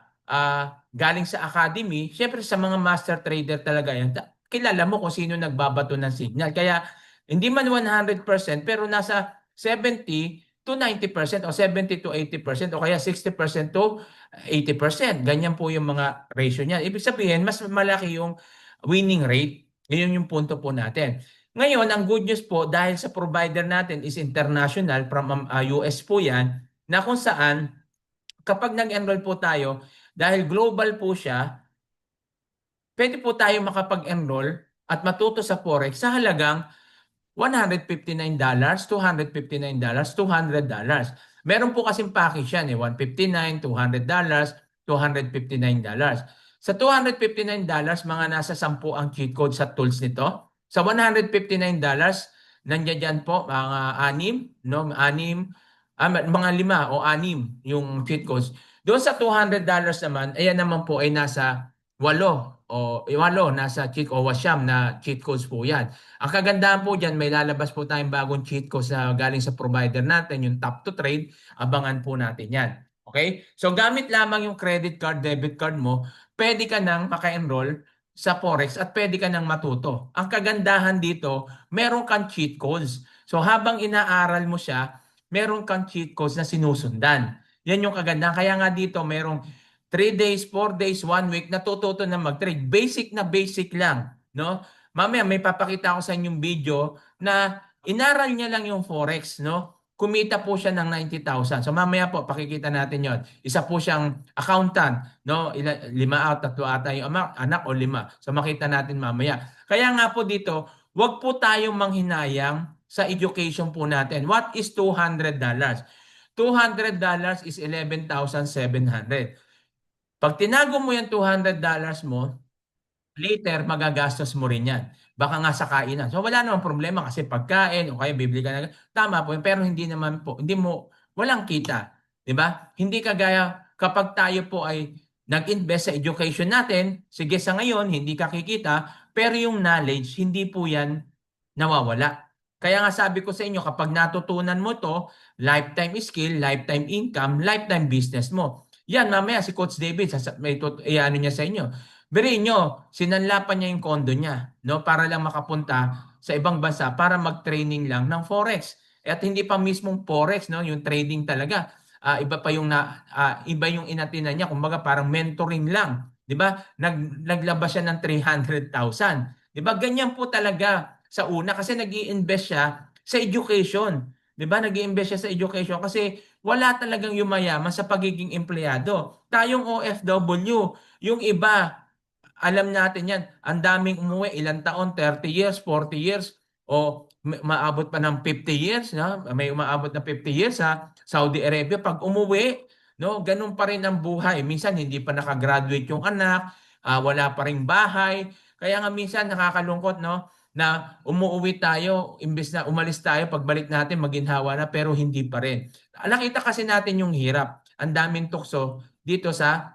galing sa academy, syempre sa mga master trader talaga yan. Kilala mo kung sino nagbabato ng signal. Kaya hindi man 100% pero nasa 70 to 90% o 70 to 80% o kaya 60% to 80%. Ganyan po yung mga ratio niya. Ibig sabihin, mas malaki yung winning rate. Ngayon yung punto po natin. Ngayon, ang good news po, dahil sa provider natin is international, from US po yan, na kung saan, kapag nag-enroll po tayo, dahil global po siya, pwede po tayo makapag-enroll at matuto sa Forex sa halagang $159, $259, $200. Meron po kasing package yan eh, $159, $200, $259. Sa $259, mga nasa 10 ang cheat code sa tools nito. Sa $159, nandiyan dyan po mga anim, no? Mga 5 o 6 yung cheat codes. Doon sa $200 naman, ayan naman po ay nasa 8 nasa cheat o wasyam na cheat codes po yan. Ang kagandahan po dyan, may lalabas po tayong bagong cheat codes na galing sa provider natin, yung Tap to Trade. Abangan po natin yan. Okay? So gamit lamang yung credit card, debit card mo, pwede ka nang maka-enroll sa Forex at pwede ka nang matuto. Ang kagandahan dito, meron kang cheat codes. So habang inaaral mo siya, meron kang cheat codes na sinusundan. Yan yung kagandahan. Kaya nga dito, merong 3 days, 4 days, 1 week, natututo na mag-trade. Basic na basic lang. No? Mamaya may papakita ako sa inyong video na inaral niya lang yung Forex. No? Kumita po siya ng 90,000. So mamaya po, pakikita natin yon. Isa po siyang accountant. No? 5 out, 3 ata yung anak o 5. So makita natin mamaya. Kaya nga po dito, wag po tayong manghinayang sa education po natin. What is $200? $200 is 11,700. Pag tinago mo yung $200 mo, later magagastos mo rin yan. Baka nga sa kainan. So wala namang problema kasi pagkain o kaya bibili ka na. Tama po, pero hindi naman po, hindi mo, walang kita. 'Di ba? Hindi kagaya kapag tayo po ay nag-invest sa education natin, sige sa ngayon, hindi ka kikita, pero yung knowledge, hindi po yan nawawala. Kaya nga sabi ko sa inyo, kapag natutunan mo to, lifetime skill, lifetime income, lifetime business mo. Yan, mamaya si Coach David, may ano niya sa inyo. Biriin nyo, sinanlapan niya yung kondo niya, no, para lang makapunta sa ibang bansa para mag-training lang ng Forex. At hindi pa mismong Forex, no, yung trading talaga. Iba pa yung iba yung inatinan niya, kumbaga parang mentoring lang, 'di ba? Naglabas siya ng 300,000. 'Di ba? Ganyan po talaga sa una kasi nag-i-invest siya sa education. 'Di ba? Nag-i-invest siya sa education kasi wala talagang yumayaman sa pagiging empleyado. Tayong OFW, yung iba alam natin yan. Ang daming umuwi, ilang taon, 30 years, 40 years, o maabot pa ng 50 years, no? May umaabot na 50 years sa Saudi Arabia. Pag umuwi, no, ganun pa rin ang buhay. Minsan hindi pa nakagraduate yung anak, wala pa ring bahay. Kaya nga minsan nakakalungkot, no, na umuwi tayo, imbes na umalis tayo, pagbalik natin maginhawa na, pero hindi pa rin. Nakita kasi natin yung hirap. Ang daming tukso dito sa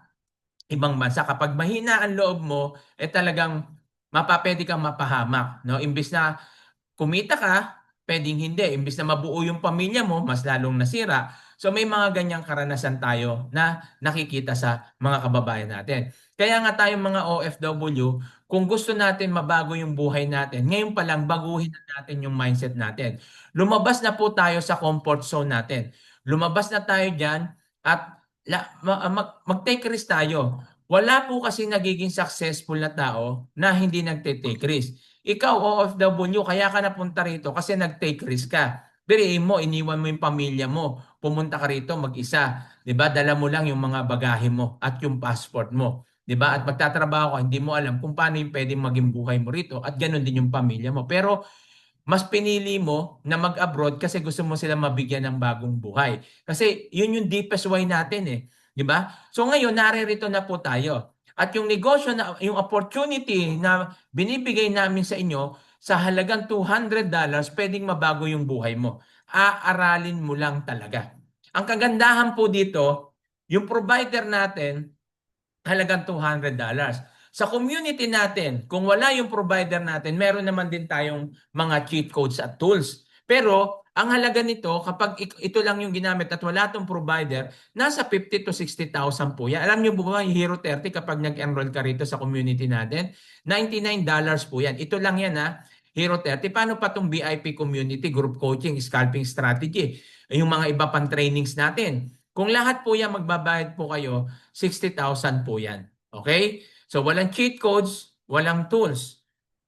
ibang bansa. Kapag mahina ang loob mo, talagang mapapwede kang mapahamak. No? Imbis na kumita ka, pwedeng hindi. Imbis na mabuo yung pamilya mo, mas lalong nasira. So may mga ganyang karanasan tayo na nakikita sa mga kababayan natin. Kaya nga tayong mga OFW, kung gusto natin mabago yung buhay natin, ngayon pa lang baguhin natin yung mindset natin. Lumabas na po tayo sa comfort zone natin. Lumabas na tayo dyan at mag-take risk tayo. Wala po kasi nagiging successful na tao na hindi nagte-take risk. Ikaw, OFW, kaya ka napunta rito kasi nag-take risk ka. Biriin mo, iniwan mo yung pamilya mo. Pumunta ka rito mag-isa. 'Di ba? Dala mo lang yung mga bagahe mo at yung passport mo. 'Di ba? At magtatrabaho ka, hindi mo alam kung paano yung pwedeng maging buhay mo rito at ganoon din yung pamilya mo. Pero mas pinili mo na mag-abroad kasi gusto mo sila mabigyan ng bagong buhay. Kasi yun yung deepest why natin eh. 'Di ba? So ngayon, naririto na po tayo. At yung negosyo, na yung opportunity na binibigay namin sa inyo sa halagang $200, pwedeng mabago yung buhay mo. Aaralin mo lang talaga. Ang kagandahan po dito, yung provider natin, halagang $200. Sa community natin, kung wala yung provider natin, meron naman din tayong mga cheat codes at tools. Pero Ang halaga nito, kapag ito lang yung ginamit at wala tong provider, nasa 50 to 60,000 po yan. Alam niyo ba yung Hero 30 kapag nag-enroll ka rito sa community natin? $99 po yan. Ito lang yan ha, Hero 30. Paano pa tong VIP community, group coaching, scalping strategy, yung mga iba pang trainings natin? Kung lahat po yan magbabayad po kayo, 60,000 po yan. Okay? So walang cheat codes, walang tools.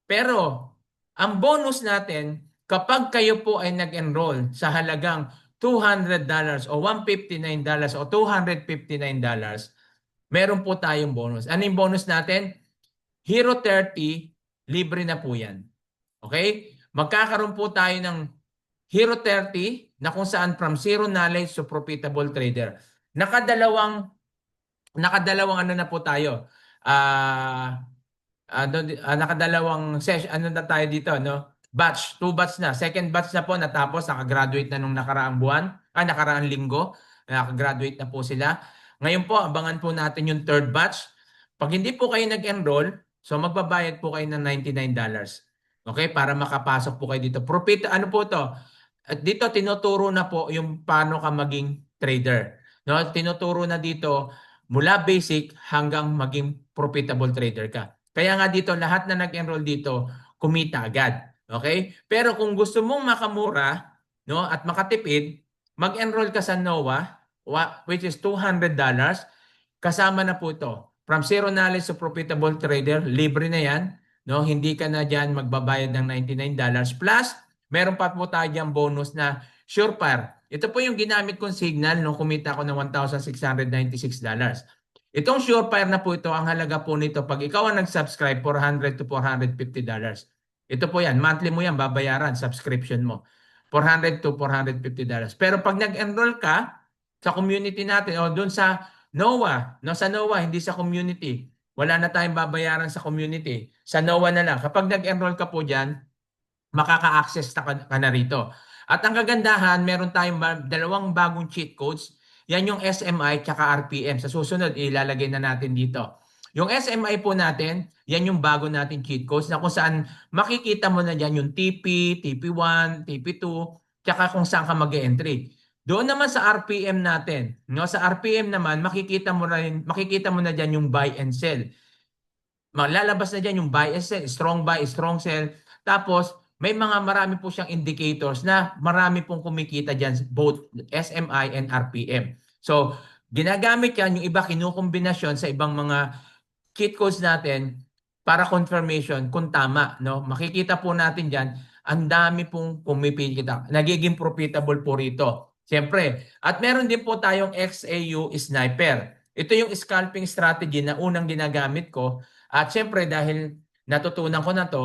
Pero ang bonus natin, kapag kayo po ay nag-enroll sa halagang $200 o $159 o $259, meron po tayong bonus. Ano yung bonus natin? Hero 30, libre na po yan. Okay? Magkakaroon po tayo ng Hero 30 na kung saan from zero knowledge to profitable trader. Nakadalawang ano na po tayo. Nakadalawang session, ano na tayo dito, no? Batch, 2 batch na. Second batch na po natapos, nakagraduate na nung nakaraang buwan, nakaraang linggo. Nakagraduate na po sila. Ngayon po, abangan po natin yung third batch. Pag hindi po kayo nag-enroll, so magbabayad po kayo ng $99. Okay? Para makapasok po kayo dito. Profit, ano po to? At dito tinuturo na po yung paano ka maging trader. No, tinuturo na dito mula basic hanggang maging profitable trader ka. Kaya nga dito lahat na nag-enroll dito kumita agad. Okay? Pero kung gusto mong makamura, no, at makatipid, mag-enroll ka sa NOAH, which is $200. Kasama na po ito. From zero knowledge to profitable trader, libre na 'yan, no? Hindi ka na diyan magbabayad ng $99 plus meron pa po tayo diyang bonus na Surefire. Ito po yung ginamit kong signal nung kumita ako ng $1,696. Itong Surefire na po ito, ang halaga po nito, pag ikaw ang nag-subscribe, $400 to $450. Ito po yan, monthly mo yan, babayaran, subscription mo. $400 to $450. Pero pag nag-enroll ka sa community natin o doon sa NOAH, no, sa NOAH, hindi sa community, wala na tayong babayaran sa community. Sa NOAH na lang. Kapag nag-enroll ka po dyan, makaka-access ka na rito. At ang kagandahan, meron tayong dalawang bagong cheat codes. Yan yung SMI at RPM. Sa susunod, ilalagay na natin dito. Yung SMI po natin, yan yung bago natin cheat codes na kung saan makikita mo na dyan yung TP, TP1, TP2, tsaka kung saan ka mag-entry. Doon naman sa RPM natin, no, sa RPM naman makikita mo na diyan yung buy and sell. Lalabas na diyan yung buy and sell, strong buy, strong sell. Tapos may marami po siyang indicators na marami pong kumikita diyan both SMI and RPM. So, ginagamit yan, yung iba kinukombinasyon sa ibang mga cheat codes natin para confirmation kung tama, no? Makikita po natin diyan, ang dami pong kumikita. Nagiging profitable po rito. Siyempre, at meron din po tayong XAU Sniper. Ito yung scalping strategy na unang ginagamit ko. At siyempre, dahil natutunan ko na to,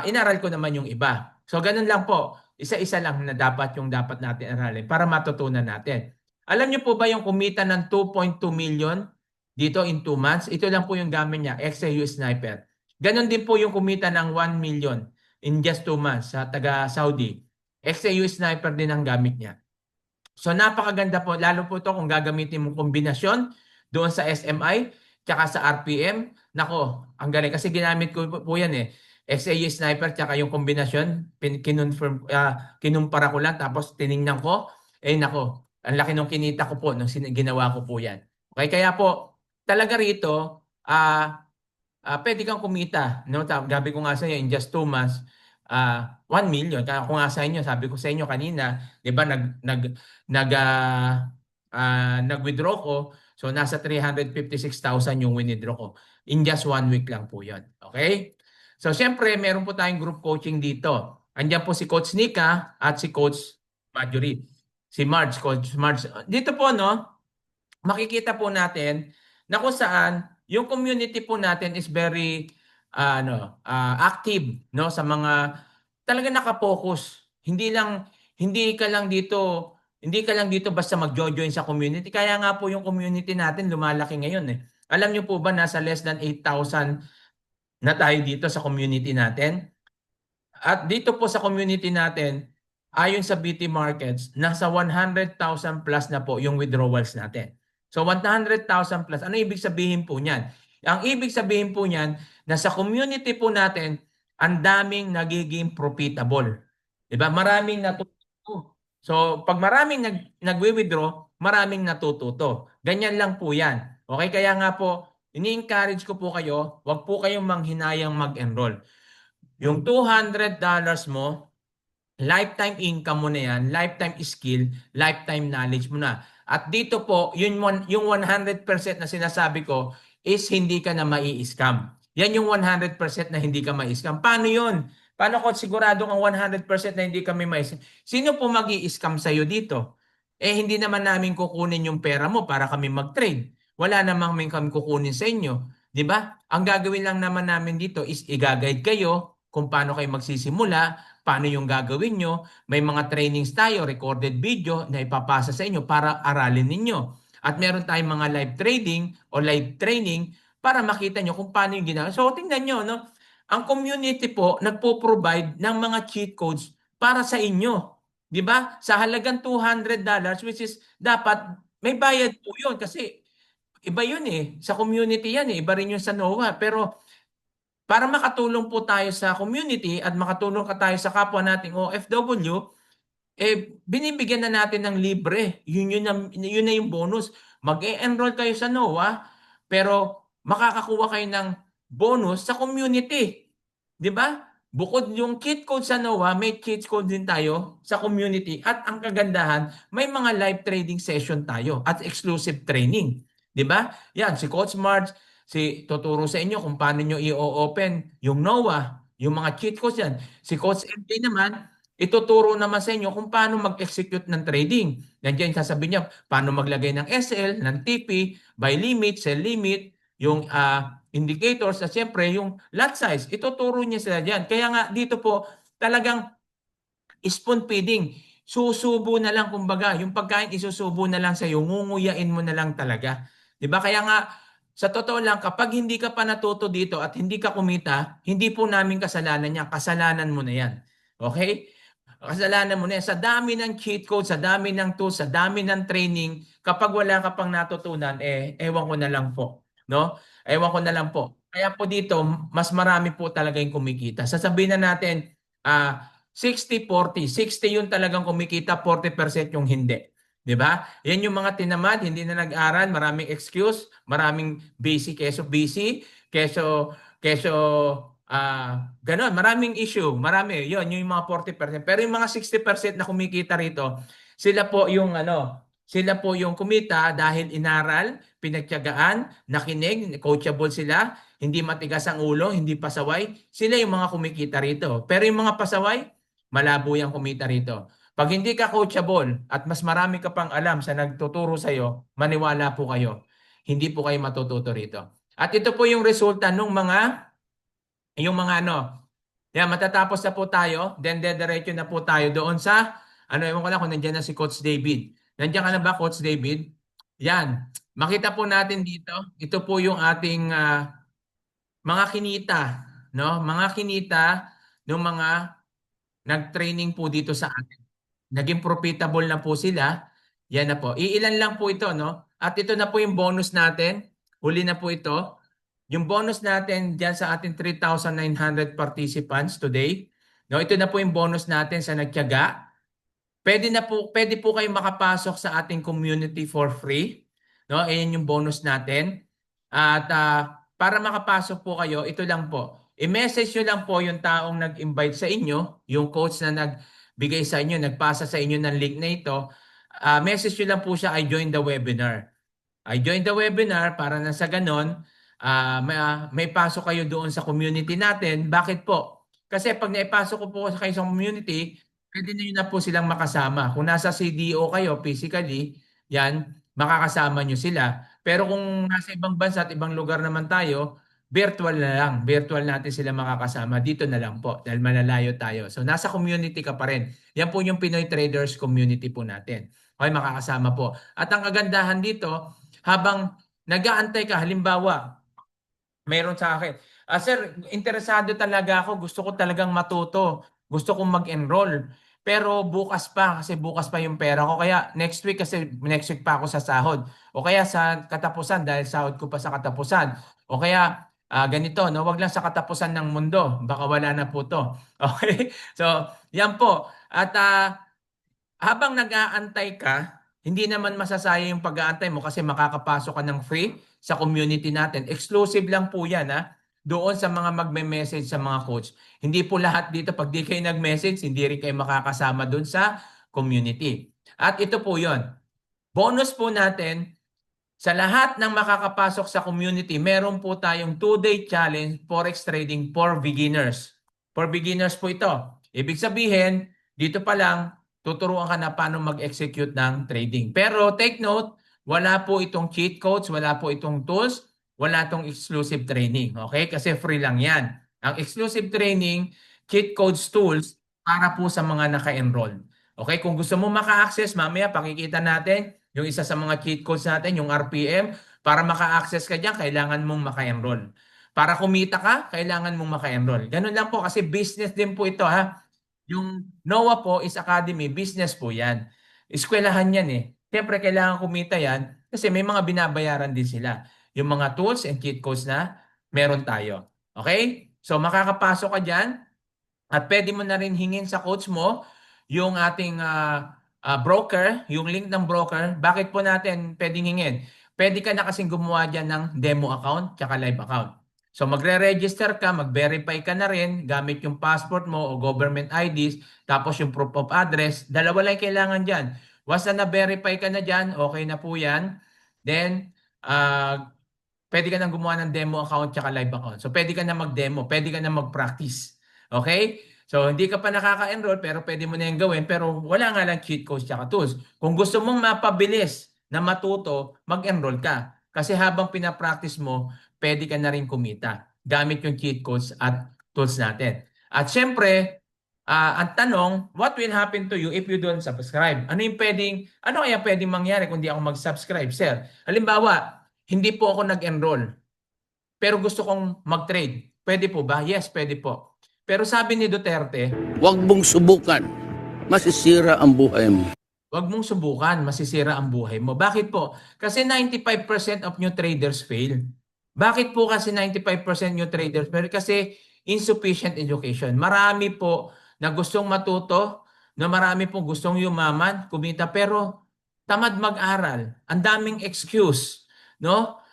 inaral ko naman yung iba. So, ganun lang po. Isa-isa lang na dapat natin aralin para matutunan natin. Alam niyo po ba yung kumita ng 2.2 million dito in 2 months? Ito lang po yung gamit niya, XAU Sniper. Ganon din po yung kumita ng 1 million in just 2 months sa taga-Saudi. XAU Sniper din ang gamit niya. So napakaganda po, lalo po ito kung gagamitin mo kombinasyon doon sa SMI tsaka sa RPM. Nako, ang galing kasi ginamit ko po yan eh. XAU Sniper tsaka yung kombinasyon, kinumpara ko lang tapos tiningnan ko, nako, ang laki nung kinita ko po nung ginawa ko po yan. Okay, kaya po talaga rito, pwede kang kumita. No? Gabi ko nga sa inyo, in just 2 months, 1 million. Kaya kung nga sa inyo, sabi ko sa inyo kanina, di ba, nag-withdraw ko, so nasa 356,000 yung withdraw ko. In just 1 week lang po yun. Okay? So, siyempre, meron po tayong group coaching dito. Andiyan po si Coach Nika at si Coach Marjorie. Si Marge, Coach Marge. Dito po, no, makikita po natin na kung saan yung community po natin is very active, no, sa mga talaga naka-focus. Hindi ka lang dito basta mag-join sa community. Kaya nga po yung community natin lumalaki ngayon eh. Alam niyo po ba nasa less than 8,000 na tayo dito sa community natin? At dito po sa community natin, ayon sa BT Markets, nasa 100,000 plus na po yung withdrawals natin. So 100,000 plus, ano ibig sabihin po niyan? Ang ibig sabihin po niyan, na sa community po natin, ang daming nagiging profitable. 'Di ba? Maraming natututo. So, pag maraming nagwi-withdraw, maraming natututo. Ganyan lang po 'yan. Okay, kaya nga po ini-encourage ko po kayo, wag po kayong manghinayang mag-enroll. Yung $200 mo, lifetime income mo na yan, lifetime skill, lifetime knowledge mo na. At dito po, yung 100% na sinasabi ko is hindi ka na mai-scam. Yan yung 100% na hindi ka mai-scam. Paano yun? Paano ko sigurado ang 100% na hindi kami mai-scam? Sino po mag-i-scam sa'yo dito? Eh, hindi naman namin kukunin yung pera mo para kami mag-trade. Wala namang kami kukunin sa inyo. Di ba? Ang gagawin lang naman namin dito is i-guide kayo kung paano kayo magsisimula, paano yung gagawin nyo. May mga trainings tayo, recorded video na ipapasa sa inyo para aralin ninyo. At meron tayong mga live trading o live training para makita nyo kung paano yung ginagawa. So tingnan nyo, no? Ang community po nagpo-provide ng mga cheat codes para sa inyo. 'Di ba? Sa halagang $200, which is dapat may bayad po 'yun kasi iba 'yun eh. Sa community 'yan eh. Iba rin 'yung sa NOAA. Pero para makatulong po tayo sa community at makatulong ka tayo sa kapwa nating OFW, eh binibigyan na natin ng libre. Yun na yung bonus. Mag-e-enroll kayo sa NOAA, pero makakakuha kayo ng bonus sa community. 'Di ba? Bukod yung cheat code sa NOAA, may cheat code din tayo sa community. At ang kagandahan, may mga live trading session tayo at exclusive training. 'Di ba? Yan, si Coach Marge, tuturo sa inyo kung paano nyo i-open yung NOAA, yung mga cheat codes yan. Si Coach MJ naman, ituturo naman sa inyo kung paano mag-execute ng trading. Nandiyan sasabihin niya paano maglagay ng SL, ng TP, buy limit, sell limit, yung indicators at siyempre yung lot size. Ituturo niya sila diyan. Kaya nga dito po talagang spoon feeding. Susubo na lang kumbaga, yung pagkain isusubo na lang sa iyo, ngunguyain mo na lang talaga. 'Di ba? Kaya nga sa totoo lang kapag hindi ka pa natuto dito at hindi ka kumita, hindi po namin kasalanan 'yan. Kasalanan mo na 'yan. Okay? Kasalanan mo na 'yan. Sa dami ng cheat code, sa dami ng tools, sa dami ng training, kapag wala ka pang natutunan, eh ewan ko na lang po, no? Ewan ko na lang po. Kaya po dito, mas marami po talaga yung kumikita. Sasabihin na natin, 60-40. 60 yung talagang kumikita, 40% yung hindi. 'Di ba? Yan yung mga tinamad, hindi na nag-aral, maraming excuse, maraming busy, keso ganon, maraming issue, marami. Yun, yung mga 40%. Pero yung mga 60% na kumikita rito, sila po yung kumita dahil inaral, pinagtiyagaan, nakinig, coachable sila, hindi matigas ang ulo, hindi pasaway. Sila yung mga kumikita rito. Pero yung mga pasaway, malabo yung kumita rito. Pag hindi ka coachable at mas marami ka pang alam sa nagtuturo sa iyo, maniwala po kayo. Hindi po kayo matututo rito. At ito po yung resulta ng matatapos na po tayo, then dediretso na po tayo doon sa, ewan ko lang kung nandiyan na si Coach David. Nandiyan ka na ba, Coach David? Yan. Makita po natin dito, ito po yung ating mga kinita, no? Mga kinita ng mga nag-training po dito sa atin. Naging profitable na po sila. Yan na po. Iilan lang po ito, no? At ito na po yung bonus natin. Huli na po ito. Yung bonus natin diyan sa ating 3,900 participants today. No, ito na po yung bonus natin sa nagtiyaga. Pwede po kayong makapasok sa ating community for free. No, ayan yung bonus natin. At para makapasok po kayo, ito lang po. I-message nyo lang po yung taong nag-invite sa inyo, yung coach na nagbigay sa inyo, nagpasa sa inyo ng link na ito. Message nyo lang po siya, I joined the webinar. I joined the webinar para na sa ganon, may pasok kayo doon sa community natin. Bakit po? Kasi pag naipasok ko po kayo sa community, pwede nyo na po silang makasama. Kung nasa CDO kayo physically, yan, makakasama nyo sila. Pero kung nasa ibang bansa at ibang lugar naman tayo, virtual na lang. Virtual natin sila makakasama. Dito na lang po dahil malalayo tayo. So nasa community ka pa rin. Yan po yung Pinoy Traders community po natin. Okay, makakasama po. At ang kagandahan dito, habang nag-aantay ka, halimbawa, mayroon sa akin, sir, interesado talaga ako, gusto ko talagang matuto, gusto kong mag-enroll. Pero bukas pa, kasi bukas pa yung pera ko. Kaya next week, kasi next week pa ako sa sahod. O kaya sa katapusan, dahil sahod ko pa sa katapusan. O kaya ganito, no? Wag lang sa katapusan ng mundo. Baka wala na po to. Okay? So, yan po. At habang nag-aantay ka, hindi naman masasayang yung pag-aantay mo kasi makakapasok ka ng free sa community natin. Exclusive lang po yan doon sa mga magme-message sa mga coach. Hindi po lahat dito, pag di kayo nag-message, hindi rin kayo makakasama doon sa community. At ito po yon. Bonus po natin, sa lahat ng makakapasok sa community, meron po tayong 2-day challenge Forex trading for beginners. For beginners po ito. Ibig sabihin, dito pa lang, tuturuan ka na paano mag-execute ng trading. Pero take note, wala po itong cheat codes, wala po itong tools, wala itong exclusive training. Okay? Kasi free lang yan. Ang exclusive training, cheat codes, tools, para po sa mga naka-enroll. Okay? Kung gusto mo maka-access, mamaya pakikita natin yung isa sa mga cheat codes natin, yung RPM. Para maka-access ka dyan, kailangan mong maka-enroll. Para kumita ka, kailangan mong maka-enroll. Ganun lang po kasi business din po ito Yung NOAA po is academy, business po yan. Eskwelahan yan Siyempre kailangan kumita yan kasi may mga binabayaran din sila. Yung mga tools and cheat codes na meron tayo. Okay? So makakapasok ka dyan at pwede mo na rin hingin sa coach mo yung ating broker, yung link ng broker. Bakit po natin pwedeng hingin? Pwede ka na kasing gumawa dyan ng demo account tsaka live account. So magre-register ka, mag-verify ka na rin gamit yung passport mo o government IDs, tapos yung proof of address. Dalawa lang kailangan dyan. Once na na-verify ka na dyan, okay na po yan. Then, pwede ka nang gumawa ng demo account tsaka live account. So pwede ka na mag-demo, pwede ka na mag-practice. Okay? So hindi ka pa nakaka-enroll pero pwede mo na yung gawin pero wala nga lang cheat codes tsaka tools. Kung gusto mong mapabilis na matuto, mag-enroll ka. Kasi habang pinapractice mo, pwede ka na rin kumita gamit yung cheat codes at tools natin. At syempre, ang tanong, what will happen to you if you don't subscribe? Ano kaya pwedeng mangyari kung di ako mag-subscribe, sir? Halimbawa, hindi po ako nag-enroll, pero gusto kong mag-trade. Pwede po ba? Yes, pwede po. Pero sabi ni Duterte, huwag mong subukan. Masisira ang buhay mo. huwag mong subukan, masisira ang buhay mo. Bakit po? Kasi 95% of new traders fail. Bakit po kasi 95% new traders fail? Kasi insufficient education. Marami po na gustong matuto, na marami po gustong yumaman, kumita, pero tamad mag-aral. Ang daming excuse, no?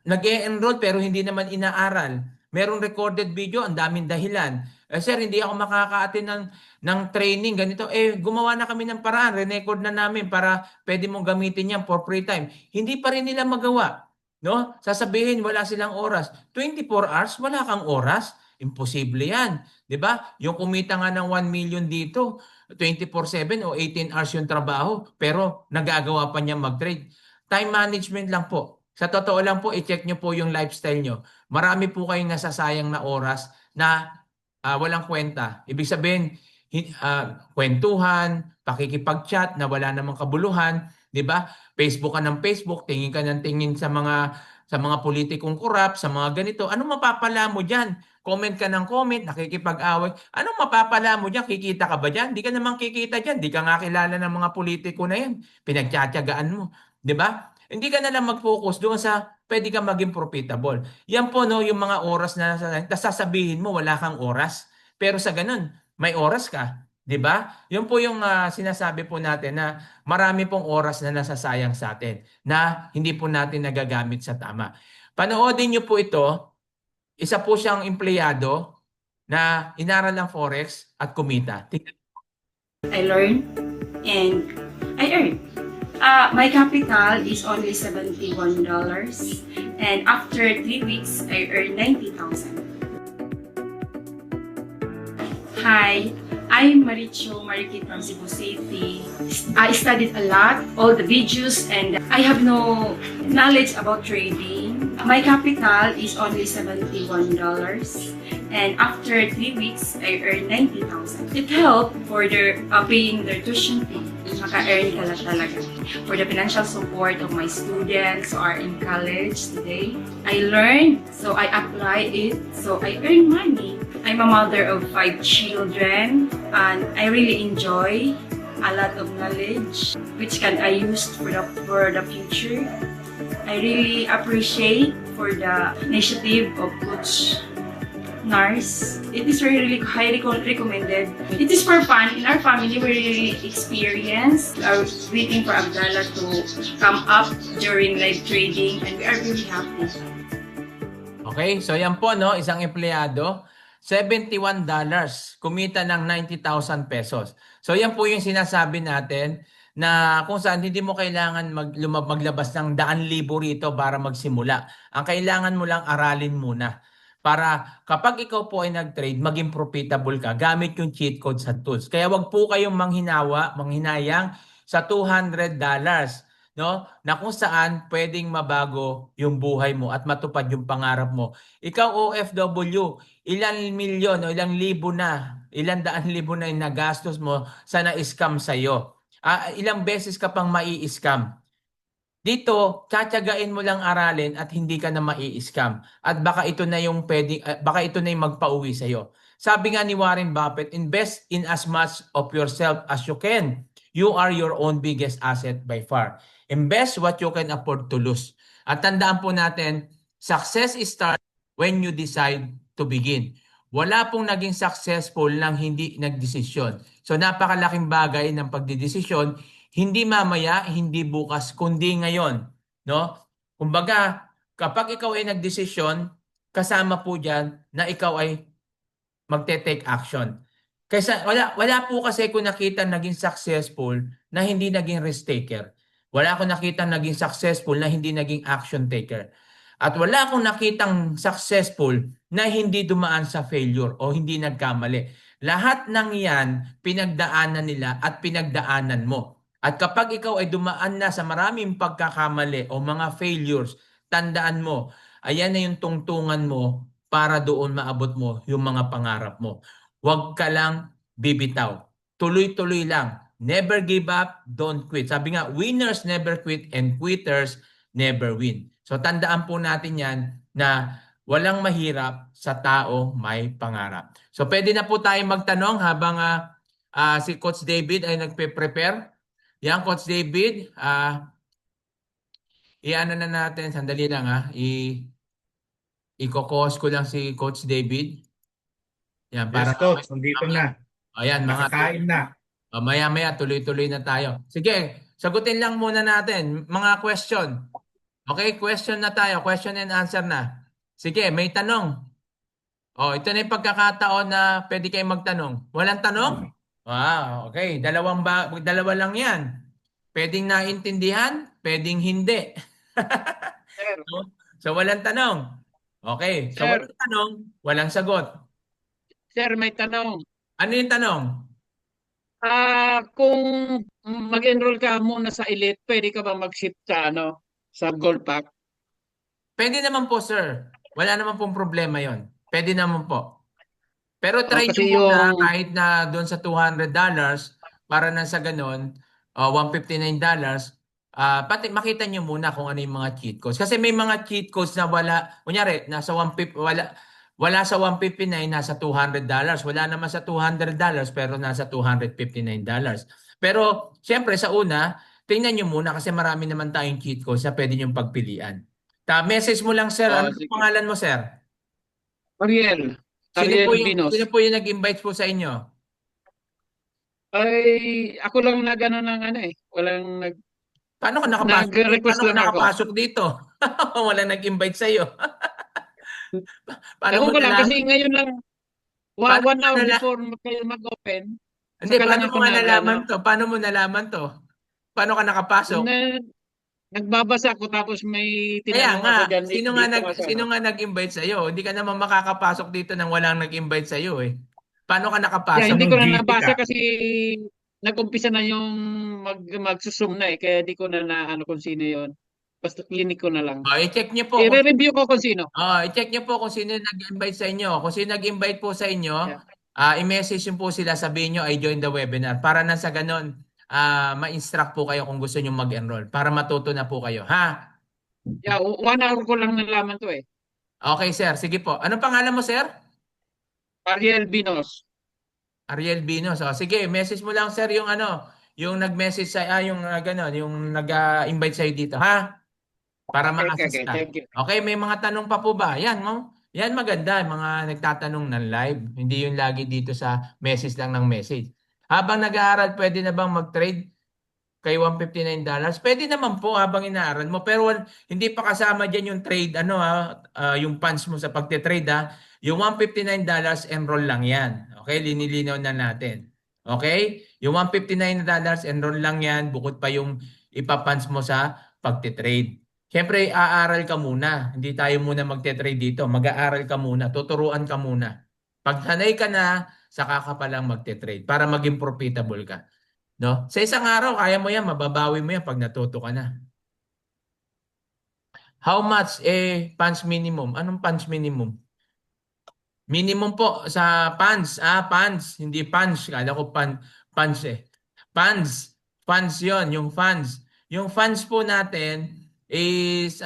Nag-e-enroll pero hindi naman inaaral. Merong recorded video, ang daming dahilan. Sir, hindi ako makaka-attend ng training, ganito. Gumawa na kami ng paraan, re-record na namin para pwede mong gamitin yan for free time. Hindi pa rin nila magawa. No? Sasabihin, wala silang oras. 24 hours, wala kang oras. Imposible yan. 'Di ba? Yung kumita nga ng 1 million dito, 24/7 o 18 hours yung trabaho, pero nagagawa pa niya mag-trade. Time management lang po. Sa totoo lang po, i-check nyo po yung lifestyle nyo. Marami po kayong nasasayang na oras na walang kwenta. Ibig sabihin, kwentuhan, pakikipag-chat na wala namang kabuluhan, 'di ba? Facebook ka ng Facebook, tingin ka ng tingin sa mga politikong korap, sa mga ganito. Anong mapapala mo diyan? Comment ka ng comment, nakikipag-away. Anong mapapala mo diyan? Kikita ka ba diyan? Di ka naman kikita diyan. Di ka nga kilala ng mga politiko na 'yan. Pinagtsatsagaan mo, 'di ba? Hindi ka na lang mag-focus doon sa pwede ka maging profitable. Yan po yung mga oras na sasabihin mo wala kang oras. Pero sa ganun, may oras ka. 'Di ba? Yun po yung sinasabi po natin na marami pong oras na nasasayang sa atin na hindi po natin nagagamit sa tama. Panoodin niyo po ito. Isa po siyang empleyado na inaral ng Forex at kumita. I learned and I earned. My capital is only $71 and after 3 weeks, I earned 90,000. Hi, I'm Maricho Marikit from Cebu City. I studied a lot, all the videos, and I have no knowledge about trading. My capital is only $71 and after 3 weeks, I earned 90,000. It helped for their paying their tuition fee. Maka-earn ka na talaga. For the financial support of my students who are in college today. I learned, so I apply it, so I earn money. I'm a mother of 5 children and I really enjoy a lot of knowledge which can I use for the future. I really appreciate for the initiative of Coach NARS. It is really highly recommended. It is for fun. In our family, we really experienced waiting for Abdallah to come up during live trading, and we are really happy. Okay, so yan po, no, isang empleyado, $71, kumita ng 90,000 pesos. So yan po yung sinasabi natin na kung saan hindi mo kailangan maglabas ng 100,000 rito para magsimula. Ang kailangan mo lang aralin muna. Para kapag ikaw po ay nag-trade, maging profitable ka gamit yung cheat codes at tools. Kaya wag po kayong manghinayang sa $200, no? Na kung saan pwedeng mabago yung buhay mo at matupad yung pangarap mo. Ikaw OFW, ilang milyon o ilang libo na, ilang daan libo na yung nagastos mo sa na-scam sa'yo. Ilang beses ka pang mai-scam. Dito, tsatsagain mo lang aralin at hindi ka na mai-scam. At baka ito na yung baka ito na yung magpauwi sa'yo. Sabi nga ni Warren Buffett, invest in as much of yourself as you can. You are your own biggest asset by far. Invest what you can afford to lose. At tandaan po natin, success starts when you decide to begin. Wala pong naging successful nang hindi nagdesisyon. So napakalaking bagay ng pagdidesisyon, hindi mamaya, hindi bukas, kundi ngayon, no? Kumbaga, kapag ikaw ay nagdesisyon, kasama po diyan na ikaw ay magte-take action. Kaysa wala po kasi ko nakita naging successful na hindi naging risk taker. Wala akong nakita naging successful na hindi naging action taker. At wala akong nakitang successful na hindi dumaan sa failure o hindi nagkamali. Lahat ng yan, pinagdaanan nila at pinagdaanan mo. At kapag ikaw ay dumaan na sa maraming pagkakamali o mga failures, tandaan mo, ayan na yung tungtungan mo para doon maabot mo yung mga pangarap mo. Huwag ka lang bibitaw. Tuloy-tuloy lang. Never give up, don't quit. Sabi nga, winners never quit and quitters never win. So tandaan po natin yan na walang mahirap sa tao may pangarap. So pwede na po tayong magtanong habang si Coach David ay nagpe-prepare. Yan, Coach David, i-ano na natin, sandali lang i-cocos ko lang si Coach David. Yan, para Yes, Coach. Nandito na. Ayan, Nakakain na. maya-maya tuloy-tuloy na tayo. Sige, sagutin lang muna natin mga question. Okay, question na tayo. Question and answer na. Sige, may tanong. Ito na yung pagkakataon na pwede kayong magtanong. Walang tanong? Wow, okay. Dalawa lang yan. Pwedeng naintindihan, pwedeng hindi. Sir, So, walang tanong. Okay. So, Sir. walang tanong, walang sagot. sir, may tanong. Ano yung tanong? Kung mag-enroll ka muna sa Elite, pwede ka ba mag-shift sa sa Gold Pack? Pwede naman po, sir. Wala naman pong problema yon. Pwede naman po. Pero try kasi nyo muna yung- kahit na doon sa $200 para na sa ganun, $159, pati makita nyo muna kung ano yung mga cheat codes. Kasi may mga cheat codes na wala, kunyari, nasa 150, wala sa 159, nasa $200. Wala naman sa $200 pero nasa $259. Pero siyempre sa una, tingnan nyo muna kasi marami naman tayong cheat codes na pwede nyo pagpilian. Message mo lang, sir. Ano sige. pangalan mo, sir? Ariel. Sino Ariel po yung, Binos. sino po yung nag-invite po sa inyo? Ay, ako lang ng Walang nag... Paano ka nakapasok? Nag-request Paano ka lang ako. nakapasok dito? Wala nag-invite sa iyo. Paano Ewan mo ko lang nalaman? kasi ngayon lang, Paano one mo hour nala- before kayo mag-open, Hindi, saka lang paano ako mo nga nalaman to? Paano mo nalaman to? Paano ka nakapasok? nagbabasa ako tapos may Kaya tinanong nga, ako dyan. sino nga nag-invite sa iyo? Hindi ka naman makakapasok dito nang walang nag-invite sa iyo eh. Paano ka Yeah, nakapasok? hindi ko na GC nabasa ka. kasi nag-umpisa na yung magsusum na kaya di ko na kung sino yon. Basta clinic ko na lang. I-check niyo po kung I-review ko kung sino. i-check niyo po kung sino nag-invite sa inyo. Kung sino nag-invite po sa inyo, Yeah. i-message niyo po sila, sabihin niyo I join the webinar para na sa ganun ma-instruct po kayo kung gusto niyo mag-enroll para matuto na po kayo, ha? Yeah, 1 hour ko lang nalaman to eh. Okay, sir. Sige po. Anong pangalan mo, sir? Ariel Binos. Ariel Binos. Sige, message mo lang, sir, yung nag-message sa yung gano'n, yung nag-invite sa dito, ha? Para Okay, ma-assist ka. thank you. Okay, may mga tanong pa po ba? Yan, no? Yan maganda, mga nagtatanong ng live. Hindi yung lagi dito sa message lang ng message. Habang nag-aaral, pwede na bang mag-trade kay $159? Pwede naman po habang inaaral mo. Pero hindi pa kasama dyan yung trade, yung funds mo sa pagte-trade ha. Yung $159, enroll lang yan. Okay, linilinaw na natin. Okay? Yung $159, enroll lang yan. Bukod pa yung ipapunds mo sa pagte-trade. Siyempre, aaral ka muna. Hindi tayo muna magte-trade dito. Mag-aaral ka muna. Tuturuan ka muna. Pag sanay ka na, saka ka pa lang magte-trade para maging profitable ka. No? Sa isang araw, kaya mo yan, mababawi mo yan pag natuto ka na. How much funds minimum? Anong funds minimum? Minimum po sa funds. Funds. Hindi funds. Kala ko funds eh. Funds. Funds yon, yung funds. Yung funds po natin is,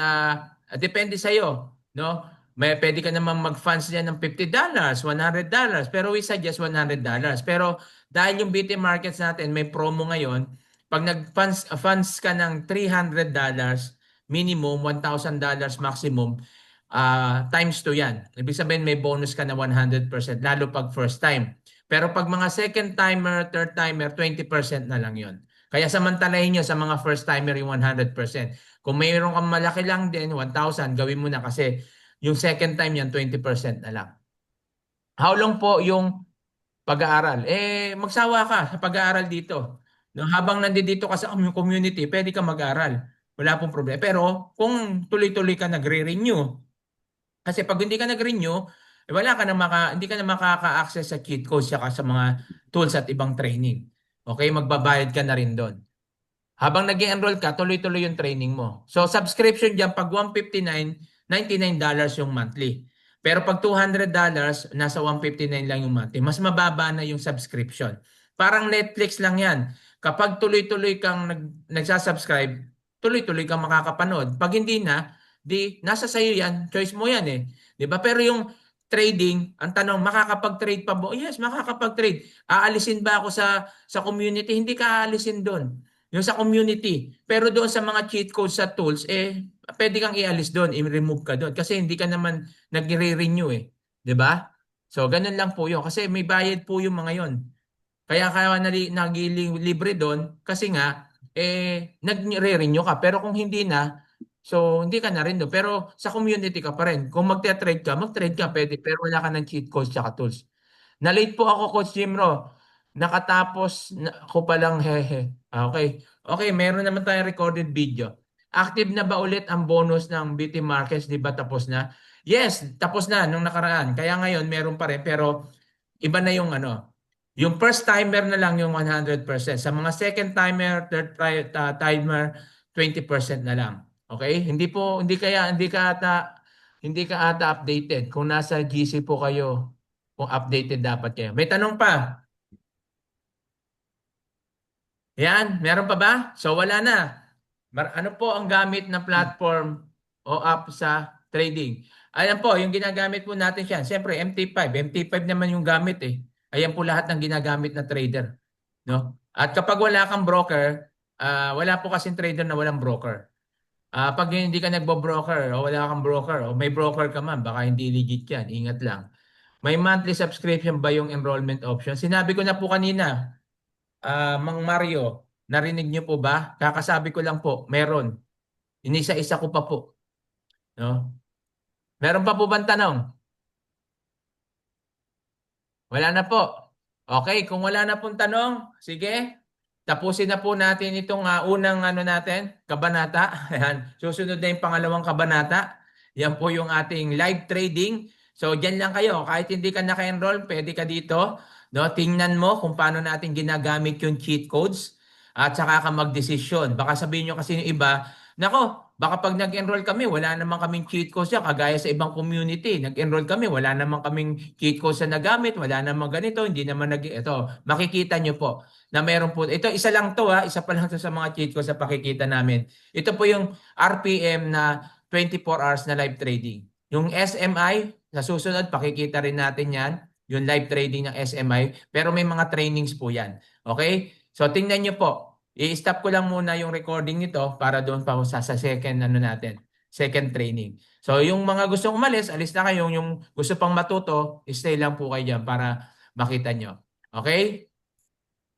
depende sa'yo. No? Pwede ka naman mag-funds yan ng $50, $100. Pero we suggest $100. Pero dahil yung BT markets natin may promo ngayon, pag funds ka ng $300 minimum, $1,000 maximum, times 2 yan. Ibig sabihin may bonus ka na 100%, lalo pag first time. Pero pag mga second timer, third timer, 20% na lang yon. Kaya samantalahin nyo sa mga first timer yung 100%. Kung mayroon kang malaki lang din, 1,000, gawin mo na kasi yung second time yan, 20% na lang. How long po yung pag-aaral? Magsawa ka sa pag-aaral dito. No, habang nandito ka sa community, pwede ka mag-aaral. Wala pong problema. Pero kung tuloy-tuloy ka nagre-renew, kasi pag hindi ka nag-renew, wala ka na hindi ka na makaka-access sa cheat codes saka sa mga tools at ibang training. Okay, magbabayad ka na rin doon. Habang nag-enroll ka, tuloy-tuloy yung training mo. So subscription diyan pag $159, $99 yung monthly. Pero pag $200, nasa $159 lang yung monthly. Mas mababa na yung subscription. Parang Netflix lang yan. Kapag tuloy-tuloy kang nagsasubscribe, tuloy-tuloy kang makakapanood. Pag hindi na, di nasa sayo yan, choice mo yan eh. 'Di ba? Pero yung trading, ang tanong, makakapag-trade pa ba? Yes, makakapag-trade. Aalisin ba ako sa community? Hindi ka aalisin doon. Yung sa community. Pero doon sa mga cheat codes sa tools, pwede kang ialis doon, i-remove ka doon. Kasi hindi ka naman nagre-renew eh. 'Di ba? So, ganun lang po yun. Kasi may bayad po yung mga yon. Kaya nagilibre doon kasi nga, nagre-renew ka. Pero kung hindi na, so hindi ka na rin doon. Pero sa community ka pa rin. Kung magte-trade ka, pwede. Pero wala ka ng cheat codes tsaka tools. Na-late po ako, Coach Jimro. Nakatapos ako pa lang, hehe. Okay. Okay, meron naman tayong recorded video. Active na ba ulit ang bonus ng BT Markets? Di ba tapos na? Yes, tapos na nung nakaraan. Kaya ngayon meron pa rin. Pero iba na yung yung first timer na lang yung 100%. Sa mga second timer, third timer, 20% na lang. Okay? Hindi ka ata updated. Kung nasa GC po kayo, kung updated dapat kayo. May tanong pa? Yan, meron pa ba? So wala na. Ano po ang gamit na platform o app sa trading? Ayan po, yung ginagamit po natin siya. Siyempre, MT5. MT5 naman yung gamit eh. Ayan po lahat ng ginagamit na trader. No? At kapag wala kang broker, wala po kasing trader na walang broker. Pag hindi ka nagbo-broker o wala kang broker o may broker ka man, baka hindi legit yan. Ingat lang. May monthly subscription ba yung enrollment option? Sinabi ko na po kanina, Mang Mario, narinig niyo po ba? Kakasabi ko lang po, meron. Inisa-isa ko pa po. No? Meron pa po bang tanong? Wala na po. Okay, kung wala na pong tanong, sige. Tapusin na po natin itong unang natin, kabanata. Ayan. Susunod na yung pangalawang kabanata. Yan po yung ating live trading. So, dyan lang kayo. Kahit hindi ka naka-enroll, pwede ka dito. No? Tingnan mo kung paano natin ginagamit yung cheat codes at saka ka mag-desisyon. Baka sabihin nyo kasi yung iba, nako, baka pag nag-enroll kami, wala naman kaming cheat codes yan, kagaya sa ibang community. Nag-enroll kami, wala naman kaming cheat codes na nagamit, wala naman ganito, hindi naman ito, makikita nyo po na meron po. Ito, isa lang to isa pa lang to sa mga cheat codes sa pakikita namin. Ito po yung RPM na 24 hours na live trading. Yung SMI, sa susunod, pakikita rin natin yan, yung live trading ng SMI, pero may mga trainings po yan. Okay? So, tingnan nyo po. I-stop ko lang muna yung recording nito para doon pa sa second natin. second training. So yung mga gustong umalis, alis na kayo. Yung gusto pang matuto, stay lang po kayo dyan para makita nyo. Okay?